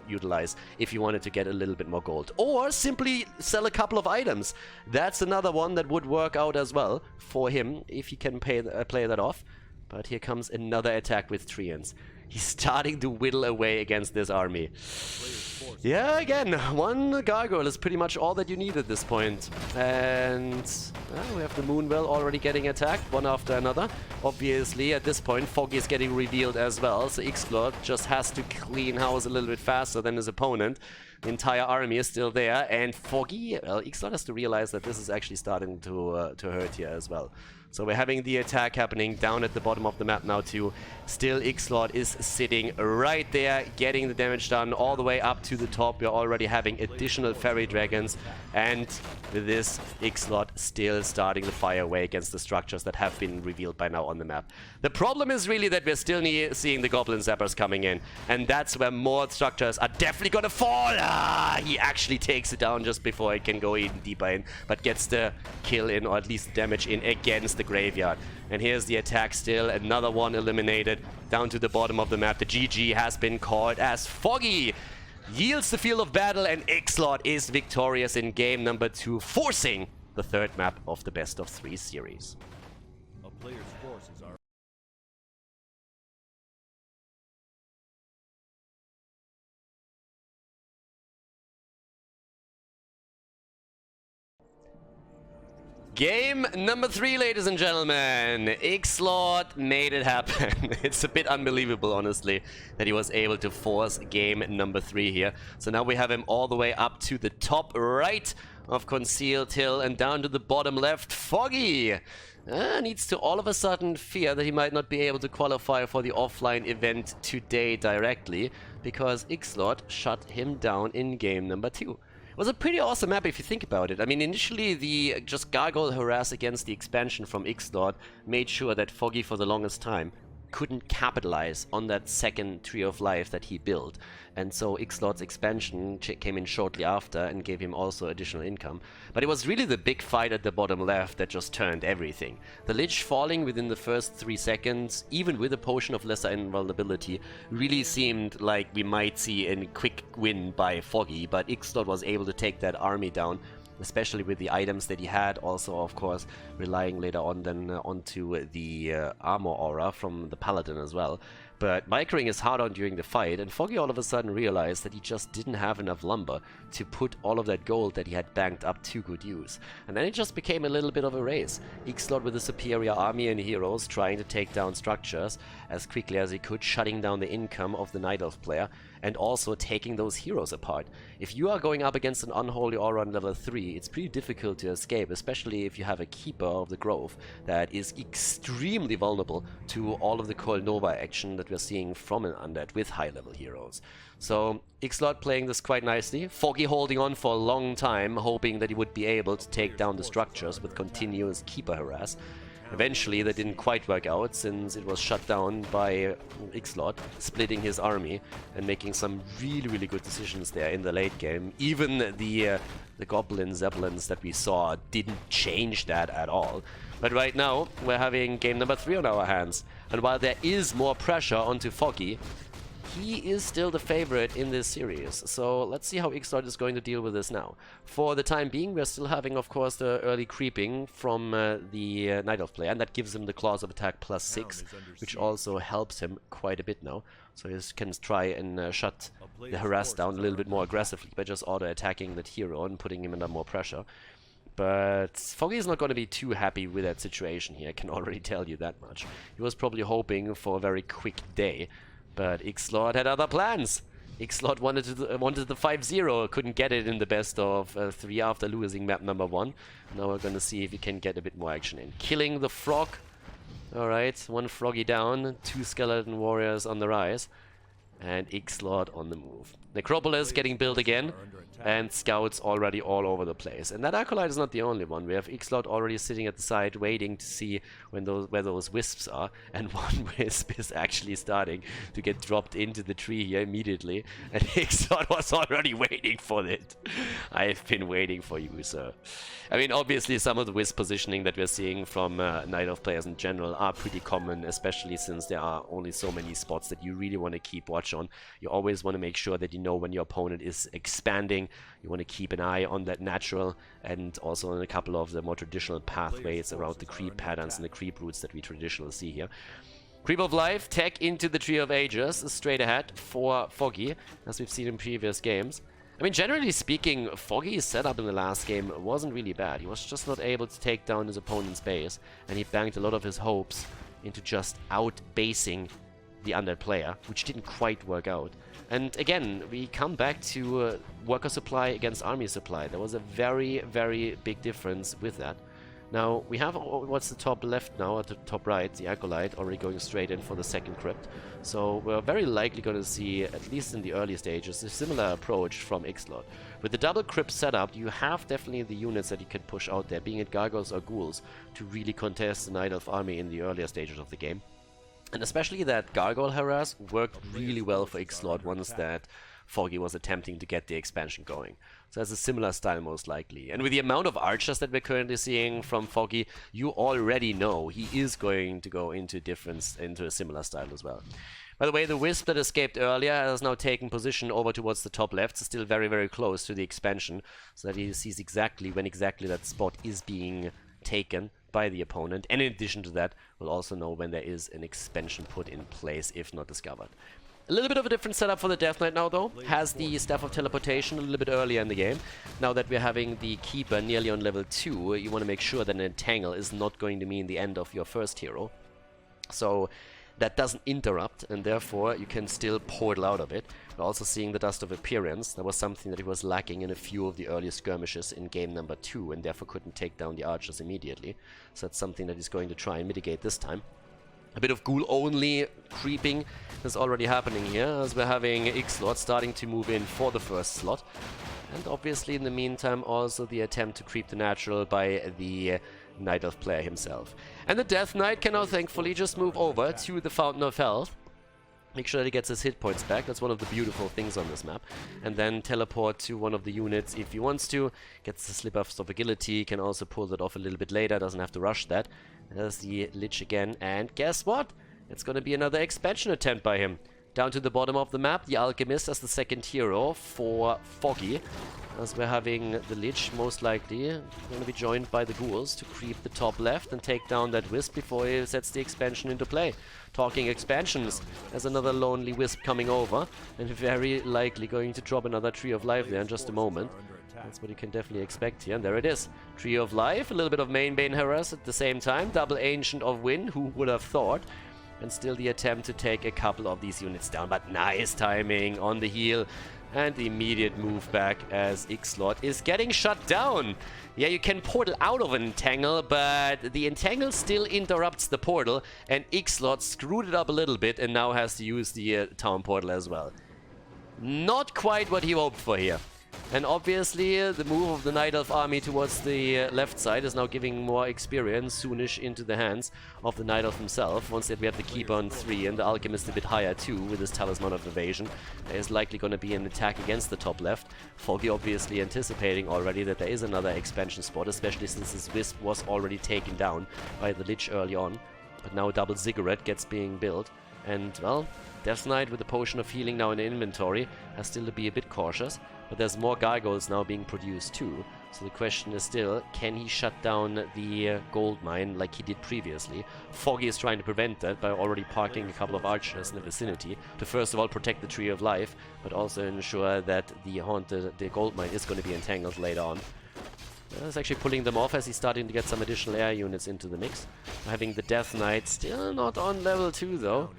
utilize if he wanted to get a little bit more gold. Or simply sell a couple of items. That's another one that would work out as well for him if he can play that off. But here comes another attack with treants. He's starting to whittle away against this army. Yeah, again, one gargoyle is pretty much all that you need at this point. And we have the Moonwell already getting attacked, one after another. Obviously, at this point, Foggy is getting revealed as well, so Xlord just has to clean house a little bit faster than his opponent. The entire army is still there, and Foggy, well, Xlord has to realize that this is actually starting to hurt here as well. So we're having the attack happening down at the bottom of the map now too. Still, Xlord is sitting right there, getting the damage done all the way up to the top. We're already having additional Fairy Dragons. And with this, Xlord still starting to fire away against the structures that have been revealed by now on the map. The problem is really that we're still seeing the Goblin Zappers coming in. And that's where more structures are definitely gonna fall. He actually takes it down just before it can go even deeper in. But gets the kill in, or at least damage in, against the graveyard. And here's the attack still, another one eliminated down to the bottom of the map. The GG has been called as Foggy yields the field of battle, and Xlord is victorious in game number 2, forcing the third map of the best of 3 series. A player's forces are Game number 3, ladies and gentlemen. Xlord made it happen. It's a bit unbelievable, honestly, that he was able to force game number 3 here. So now we have him all the way up to the top right of Concealed Hill and down to the bottom left. Foggy needs to all of a sudden fear that he might not be able to qualify for the offline event today directly, because Xlord shut him down in game number 2. It was a pretty awesome map if you think about it. I mean, initially the just gargoyle harass against the expansion from Xlord made sure that Foggy for the longest time couldn't capitalize on that second Tree of Life that he built. And so Xlord's expansion came in shortly after and gave him also additional income. But it was really the big fight at the bottom left that just turned everything. The Lich falling within the first 3 seconds, even with a potion of lesser invulnerability, really seemed like we might see a quick win by Foggy, but Xlord was able to take that army down, especially with the items that he had, also of course relying later on then onto the armor aura from the paladin as well. But microing is hard on during the fight, and Foggy all of a sudden realized that he just didn't have enough lumber to put all of that gold that he had banked up to good use. And then it just became a little bit of a race. Xlord with a superior army and heroes trying to take down structures as quickly as he could, shutting down the income of the Nightelf player, and also taking those heroes apart. If you are going up against an Unholy Aura on level 3, it's pretty difficult to escape, especially if you have a Keeper of the Grove that is extremely vulnerable to all of the Kol Nova action that we're seeing from an Undead with high-level heroes. So Xlord playing this quite nicely. Foggy holding on for a long time, hoping that he would be able to take down the structures with continuous Keeper harass. Eventually that didn't quite work out, since it was shut down by Xlord, splitting his army and making some really good decisions there in the late game. Even the Goblin Zeppelins that we saw didn't change that at all. But right now we're having game number 3 on our hands, and while there is more pressure onto Foggy, he is still the favorite in this series. So let's see how Xlord is going to deal with this now. For the time being, we're still having, of course, the early creeping from the Nightelf player, and that gives him the claws of attack +6, which also helps him quite a bit now. So he can try and shut the harass down a little bit more aggressively by just auto-attacking that hero and putting him under more pressure. But Foggy is not going to be too happy with that situation here, I can already tell you that much. He was probably hoping for a very quick day, but Xlord had other plans. Xlord wanted the 5-0, couldn't get it in the best of 3 after losing map number 1. Now we're going to see if he can get a bit more action in. Killing the frog. Alright, 1 froggy down, 2 skeleton warriors on the rise, and Xlord on the move. Necropolis getting built again, and scouts already all over the place. And that Acolyte is not the only one. We have Xlord already sitting at the side waiting to see where those wisps are, and one wisp is actually starting to get dropped into the tree here immediately, and Xlord was already waiting for it. I've been waiting for you, sir. I mean, obviously some of the wisp positioning that we're seeing from Nightelf players in general are pretty common, especially since there are only so many spots that you really want to keep watch on. You always want to make sure that you know when your opponent is expanding. You want to keep an eye on that natural and also on a couple of the more traditional pathways around the creep patterns and the creep routes that we traditionally see here. Creep of Life, tech into the Tree of Ages, straight ahead for Foggy, as we've seen in previous games. I mean, generally speaking, Foggy's setup in the last game wasn't really bad. He was just not able to take down his opponent's base, and he banked a lot of his hopes into just out-basing the Undead player, which didn't quite work out. And again, we come back to worker supply against army supply. There was a very, very big difference with that. Now, we have what's the top left now, at the top right, the Acolyte, already going straight in for the second crypt. So we're very likely going to see, at least in the early stages, a similar approach from Xlord. With the double crypt setup, you have definitely the units that you can push out there, being it gargoyles or ghouls, to really contest the Nightelf army in the earlier stages of the game. And especially that gargoyle harass worked really well for Xlord once that Foggy was attempting to get the expansion going. So that's a similar style most likely. And with the amount of archers that we're currently seeing from Foggy, you already know he is going to go into a similar style as well. By the way, the Wisp that escaped earlier has now taken position over towards the top left, so still very, very close to the expansion, so that he sees exactly when that spot is being taken by the opponent. And in addition to that, we'll also know when there is an expansion put in place, if not discovered. A little bit of a different setup for the Death Knight now, though. Has the Staff of Teleportation a little bit earlier in the game. Now that we're having the Keeper nearly on level 2, you want to make sure that an Entangle is not going to mean the end of your first hero. So that doesn't interrupt, and therefore you can still portal out of it. We're also seeing the Dust of Appearance. That was something that he was lacking in a few of the early skirmishes in game number 2, and therefore couldn't take down the archers immediately. So that's something that he's going to try and mitigate this time. A bit of ghoul-only creeping is already happening here, as we're having Xlord starting to move in for the first slot. And obviously in the meantime also the attempt to creep the natural by the Nightelf player himself. And the Death Knight can now thankfully just move over to the Fountain of Health. Make sure that he gets his hit points back. That's one of the beautiful things on this map. And then teleport to one of the units if he wants to. Gets the Slip of Agility. Can also pull that off a little bit later. Doesn't have to rush that. There's the Lich again. And guess what? It's going to be another expansion attempt by him. Down to the bottom of the map, the Alchemist as the second hero for Foggy. As we're having the Lich, most likely, going to be joined by the Ghouls to creep the top left and take down that Wisp before he sets the expansion into play. Talking expansions, there's another lonely Wisp coming over, and very likely going to drop another Tree of Life there in just a moment. That's what you can definitely expect here, and there it is. Tree of Life, a little bit of main Bane harass at the same time, double Ancient of Wind, who would have thought? And still the attempt to take a couple of these units down, but nice timing on the heel. And the immediate move back as Xlord is getting shut down. Yeah, you can portal out of an Entangle, but the Entangle still interrupts the portal, and Xlord screwed it up a little bit and now has to use the town portal as well. Not quite what he hoped for here. And obviously, the move of the Nightelf army towards the left side is now giving more experience soonish into the hands of the Nightelf himself. Once that we have the Keeper on 3 and the Alchemist a bit higher too with his Talisman of Evasion, there is likely going to be an attack against the top left. Foggy obviously anticipating already that there is another expansion spot, especially since his Wisp was already taken down by the Lich early on. But now double Ziggurat gets being built. And, well, Death Knight with the potion of healing now in the inventory has still to be a bit cautious, but there's more gargoyles now being produced too. So the question is still, can he shut down the gold mine like he did previously? Foggy is trying to prevent that by already parking a couple of archers in the vicinity to first of all protect the Tree of Life, but also ensure that the gold mine is going to be entangled later on. He's actually pulling them off as he's starting to get some additional air units into the mix. Having the Death Knight still not on level 2 though.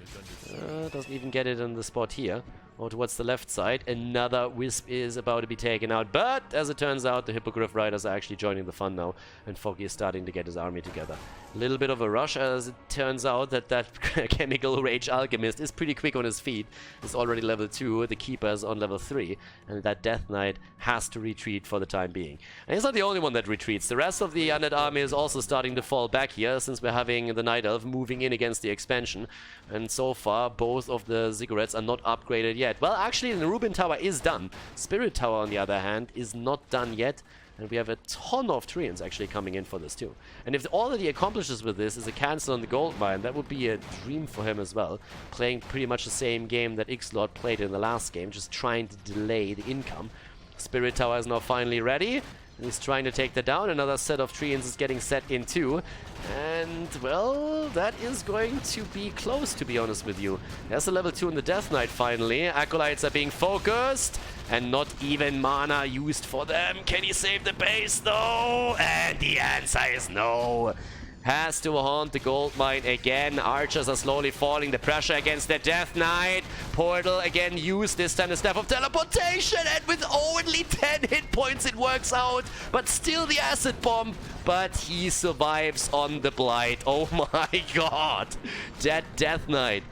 Doesn't even get it on the spot here. Or towards the left side. Another Wisp is about to be taken out. But as it turns out, the Hippogriff Riders are actually joining the fun now. And Foggy is starting to get his army together. A little bit of a rush as it turns out that Chemical Rage Alchemist is pretty quick on his feet. He's already level 2. The Keeper is on level 3. And that Death Knight has to retreat for the time being. And he's not the only one that retreats. The rest of the Undead army is also starting to fall back here since we're having the Nightelf moving in against the expansion. And so far, both of the Ziggurats are not upgraded yet. Well, actually, the Rubin Tower is done. Spirit Tower, on the other hand, is not done yet. And we have a ton of Treants actually coming in for this too. And if all that he accomplishes with this is a cancel on the gold mine, that would be a dream for him as well. Playing pretty much the same game that Xlord played in the last game, just trying to delay the income. Spirit Tower is now finally ready. And he's trying to take that down. Another set of Treants is getting set in too. And, well, that is going to be close, to be honest with you. There's a level 2 in the Death Knight, finally. Acolytes are being focused. And not even mana used for them. Can he save the base, though? And the answer is no. Has to haunt the gold mine again. Archers are slowly falling. The pressure against the Death Knight. Portal again used. This time the Staff of Teleportation. And with only 10 hit points it works out. But still the Acid Bomb. But he survives on the Blight. Oh my god. That Death Knight.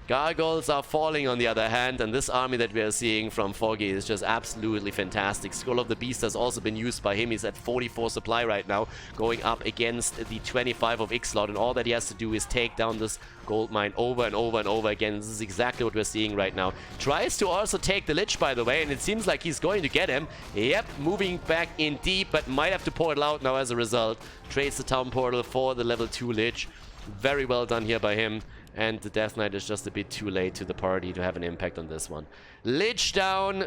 Gargoyles are falling on the other hand, and this army that we are seeing from Foggy is just absolutely fantastic. Scroll of the Beast has also been used by him. He's at 44 supply right now, going up against the 25 of Xlord, and all that he has to do is take down this gold mine over and over and over again. This is exactly what we're seeing right now. Tries to also take the Lich, by the way, and it seems like he's going to get him. Yep, moving back in deep, but might have to portal out now as a result. Trades the town portal for the level 2 Lich. Very well done here by him. And the Death Knight is just a bit too late to the party to have an impact on this one. Lich down.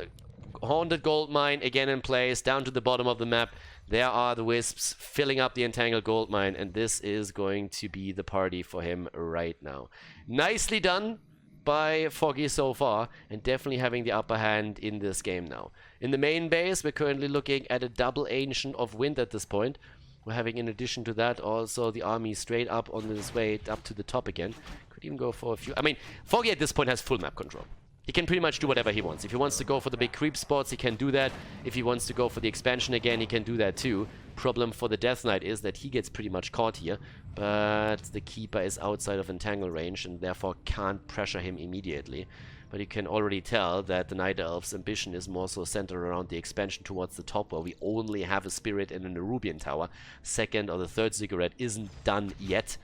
Haunted Gold Mine again in place. Down to the bottom of the map. There are the Wisps filling up the Entangled Gold Mine. And this is going to be the party for him right now. Nicely done by Foggy so far. And definitely having the upper hand in this game now. In the main base, we're currently looking at a double Ancient of Wind at this point. We're having, in addition to that, also the army straight up on this way up to the top again. Could even go for a few... I mean, Foggy at this point has full map control. He can pretty much do whatever he wants. If he wants to go for the big creep spots, he can do that. If he wants to go for the expansion again, he can do that too. Problem for the Death Knight is that he gets pretty much caught here. But the Keeper is outside of entangle range and therefore can't pressure him immediately. But you can already tell that the Night Elf's ambition is more so centered around the expansion towards the top, where we only have a Spirit and an Erubian Tower. Second or the third Ziggurat isn't done yet.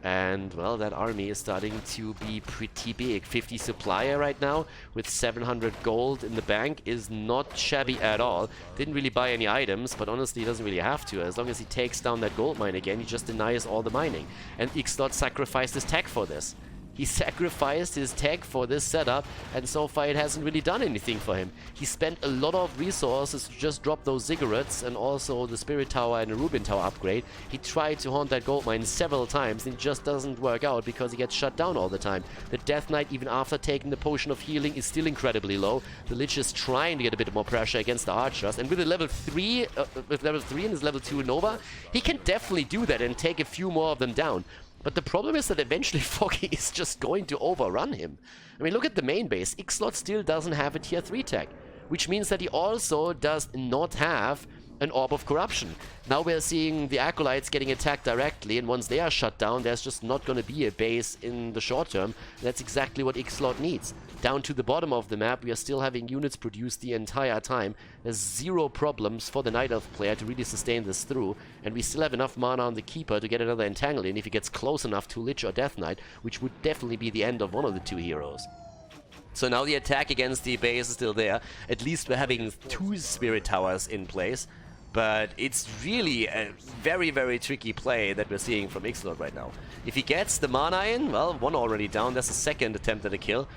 And, well, that army is starting to be pretty big. 50 supplier right now with 700 gold in the bank is not shabby at all. Didn't really buy any items, but honestly he doesn't really have to. As long as he takes down that gold mine again, he just denies all the mining. And Xlord sacrificed his tech for this. He sacrificed his tech for this setup, and so far it hasn't really done anything for him. He spent a lot of resources to just drop those Ziggurats and also the Spirit Tower and the Rubin Tower upgrade. He tried to haunt that gold mine several times, and it just doesn't work out because he gets shut down all the time. The Death Knight, even after taking the Potion of Healing, is still incredibly low. The Lich is trying to get a bit more pressure against the Archers, and with a level 3, with level 3 and his level 2 Nova, he can definitely do that and take a few more of them down. But the problem is that eventually Foggy is just going to overrun him. I mean, look at the main base. Xlord still doesn't have a tier 3 tag, which means that he also does not have an Orb of Corruption. Now we're seeing the Acolytes getting attacked directly, and once they are shut down, there's just not going to be a base in the short term. That's exactly what Xlord needs. Down to the bottom of the map, we are still having units produced the entire time. There's zero problems for the Night Elf player to really sustain this through, and we still have enough mana on the Keeper to get another Entangle in if he gets close enough to Lich or Death Knight, which would definitely be the end of one of the two heroes. So now the attack against the base is still there. At least we're having 2 Spirit Towers in place. But it's really a very, very tricky play that we're seeing from Xlord right now. If he gets the mana in, well, one already down. That's a second attempt at a kill.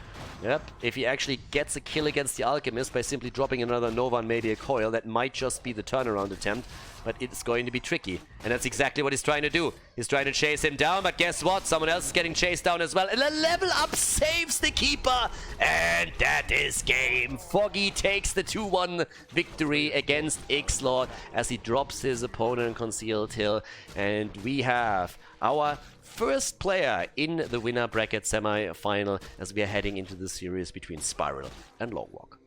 Yep, if he actually gets a kill against the Alchemist by simply dropping another Nova and maybe a Coil, that might just be the turnaround attempt, but it's going to be tricky. And that's exactly what he's trying to do. He's trying to chase him down, but guess what? Someone else is getting chased down as well. And a level up saves the Keeper, and that is game. Foggy takes the 2-1 victory against Xlord as he drops his opponent Concealed Hill, and we have our first player in the winner bracket semi-final as we are heading into the series between Spiral and Longwalk.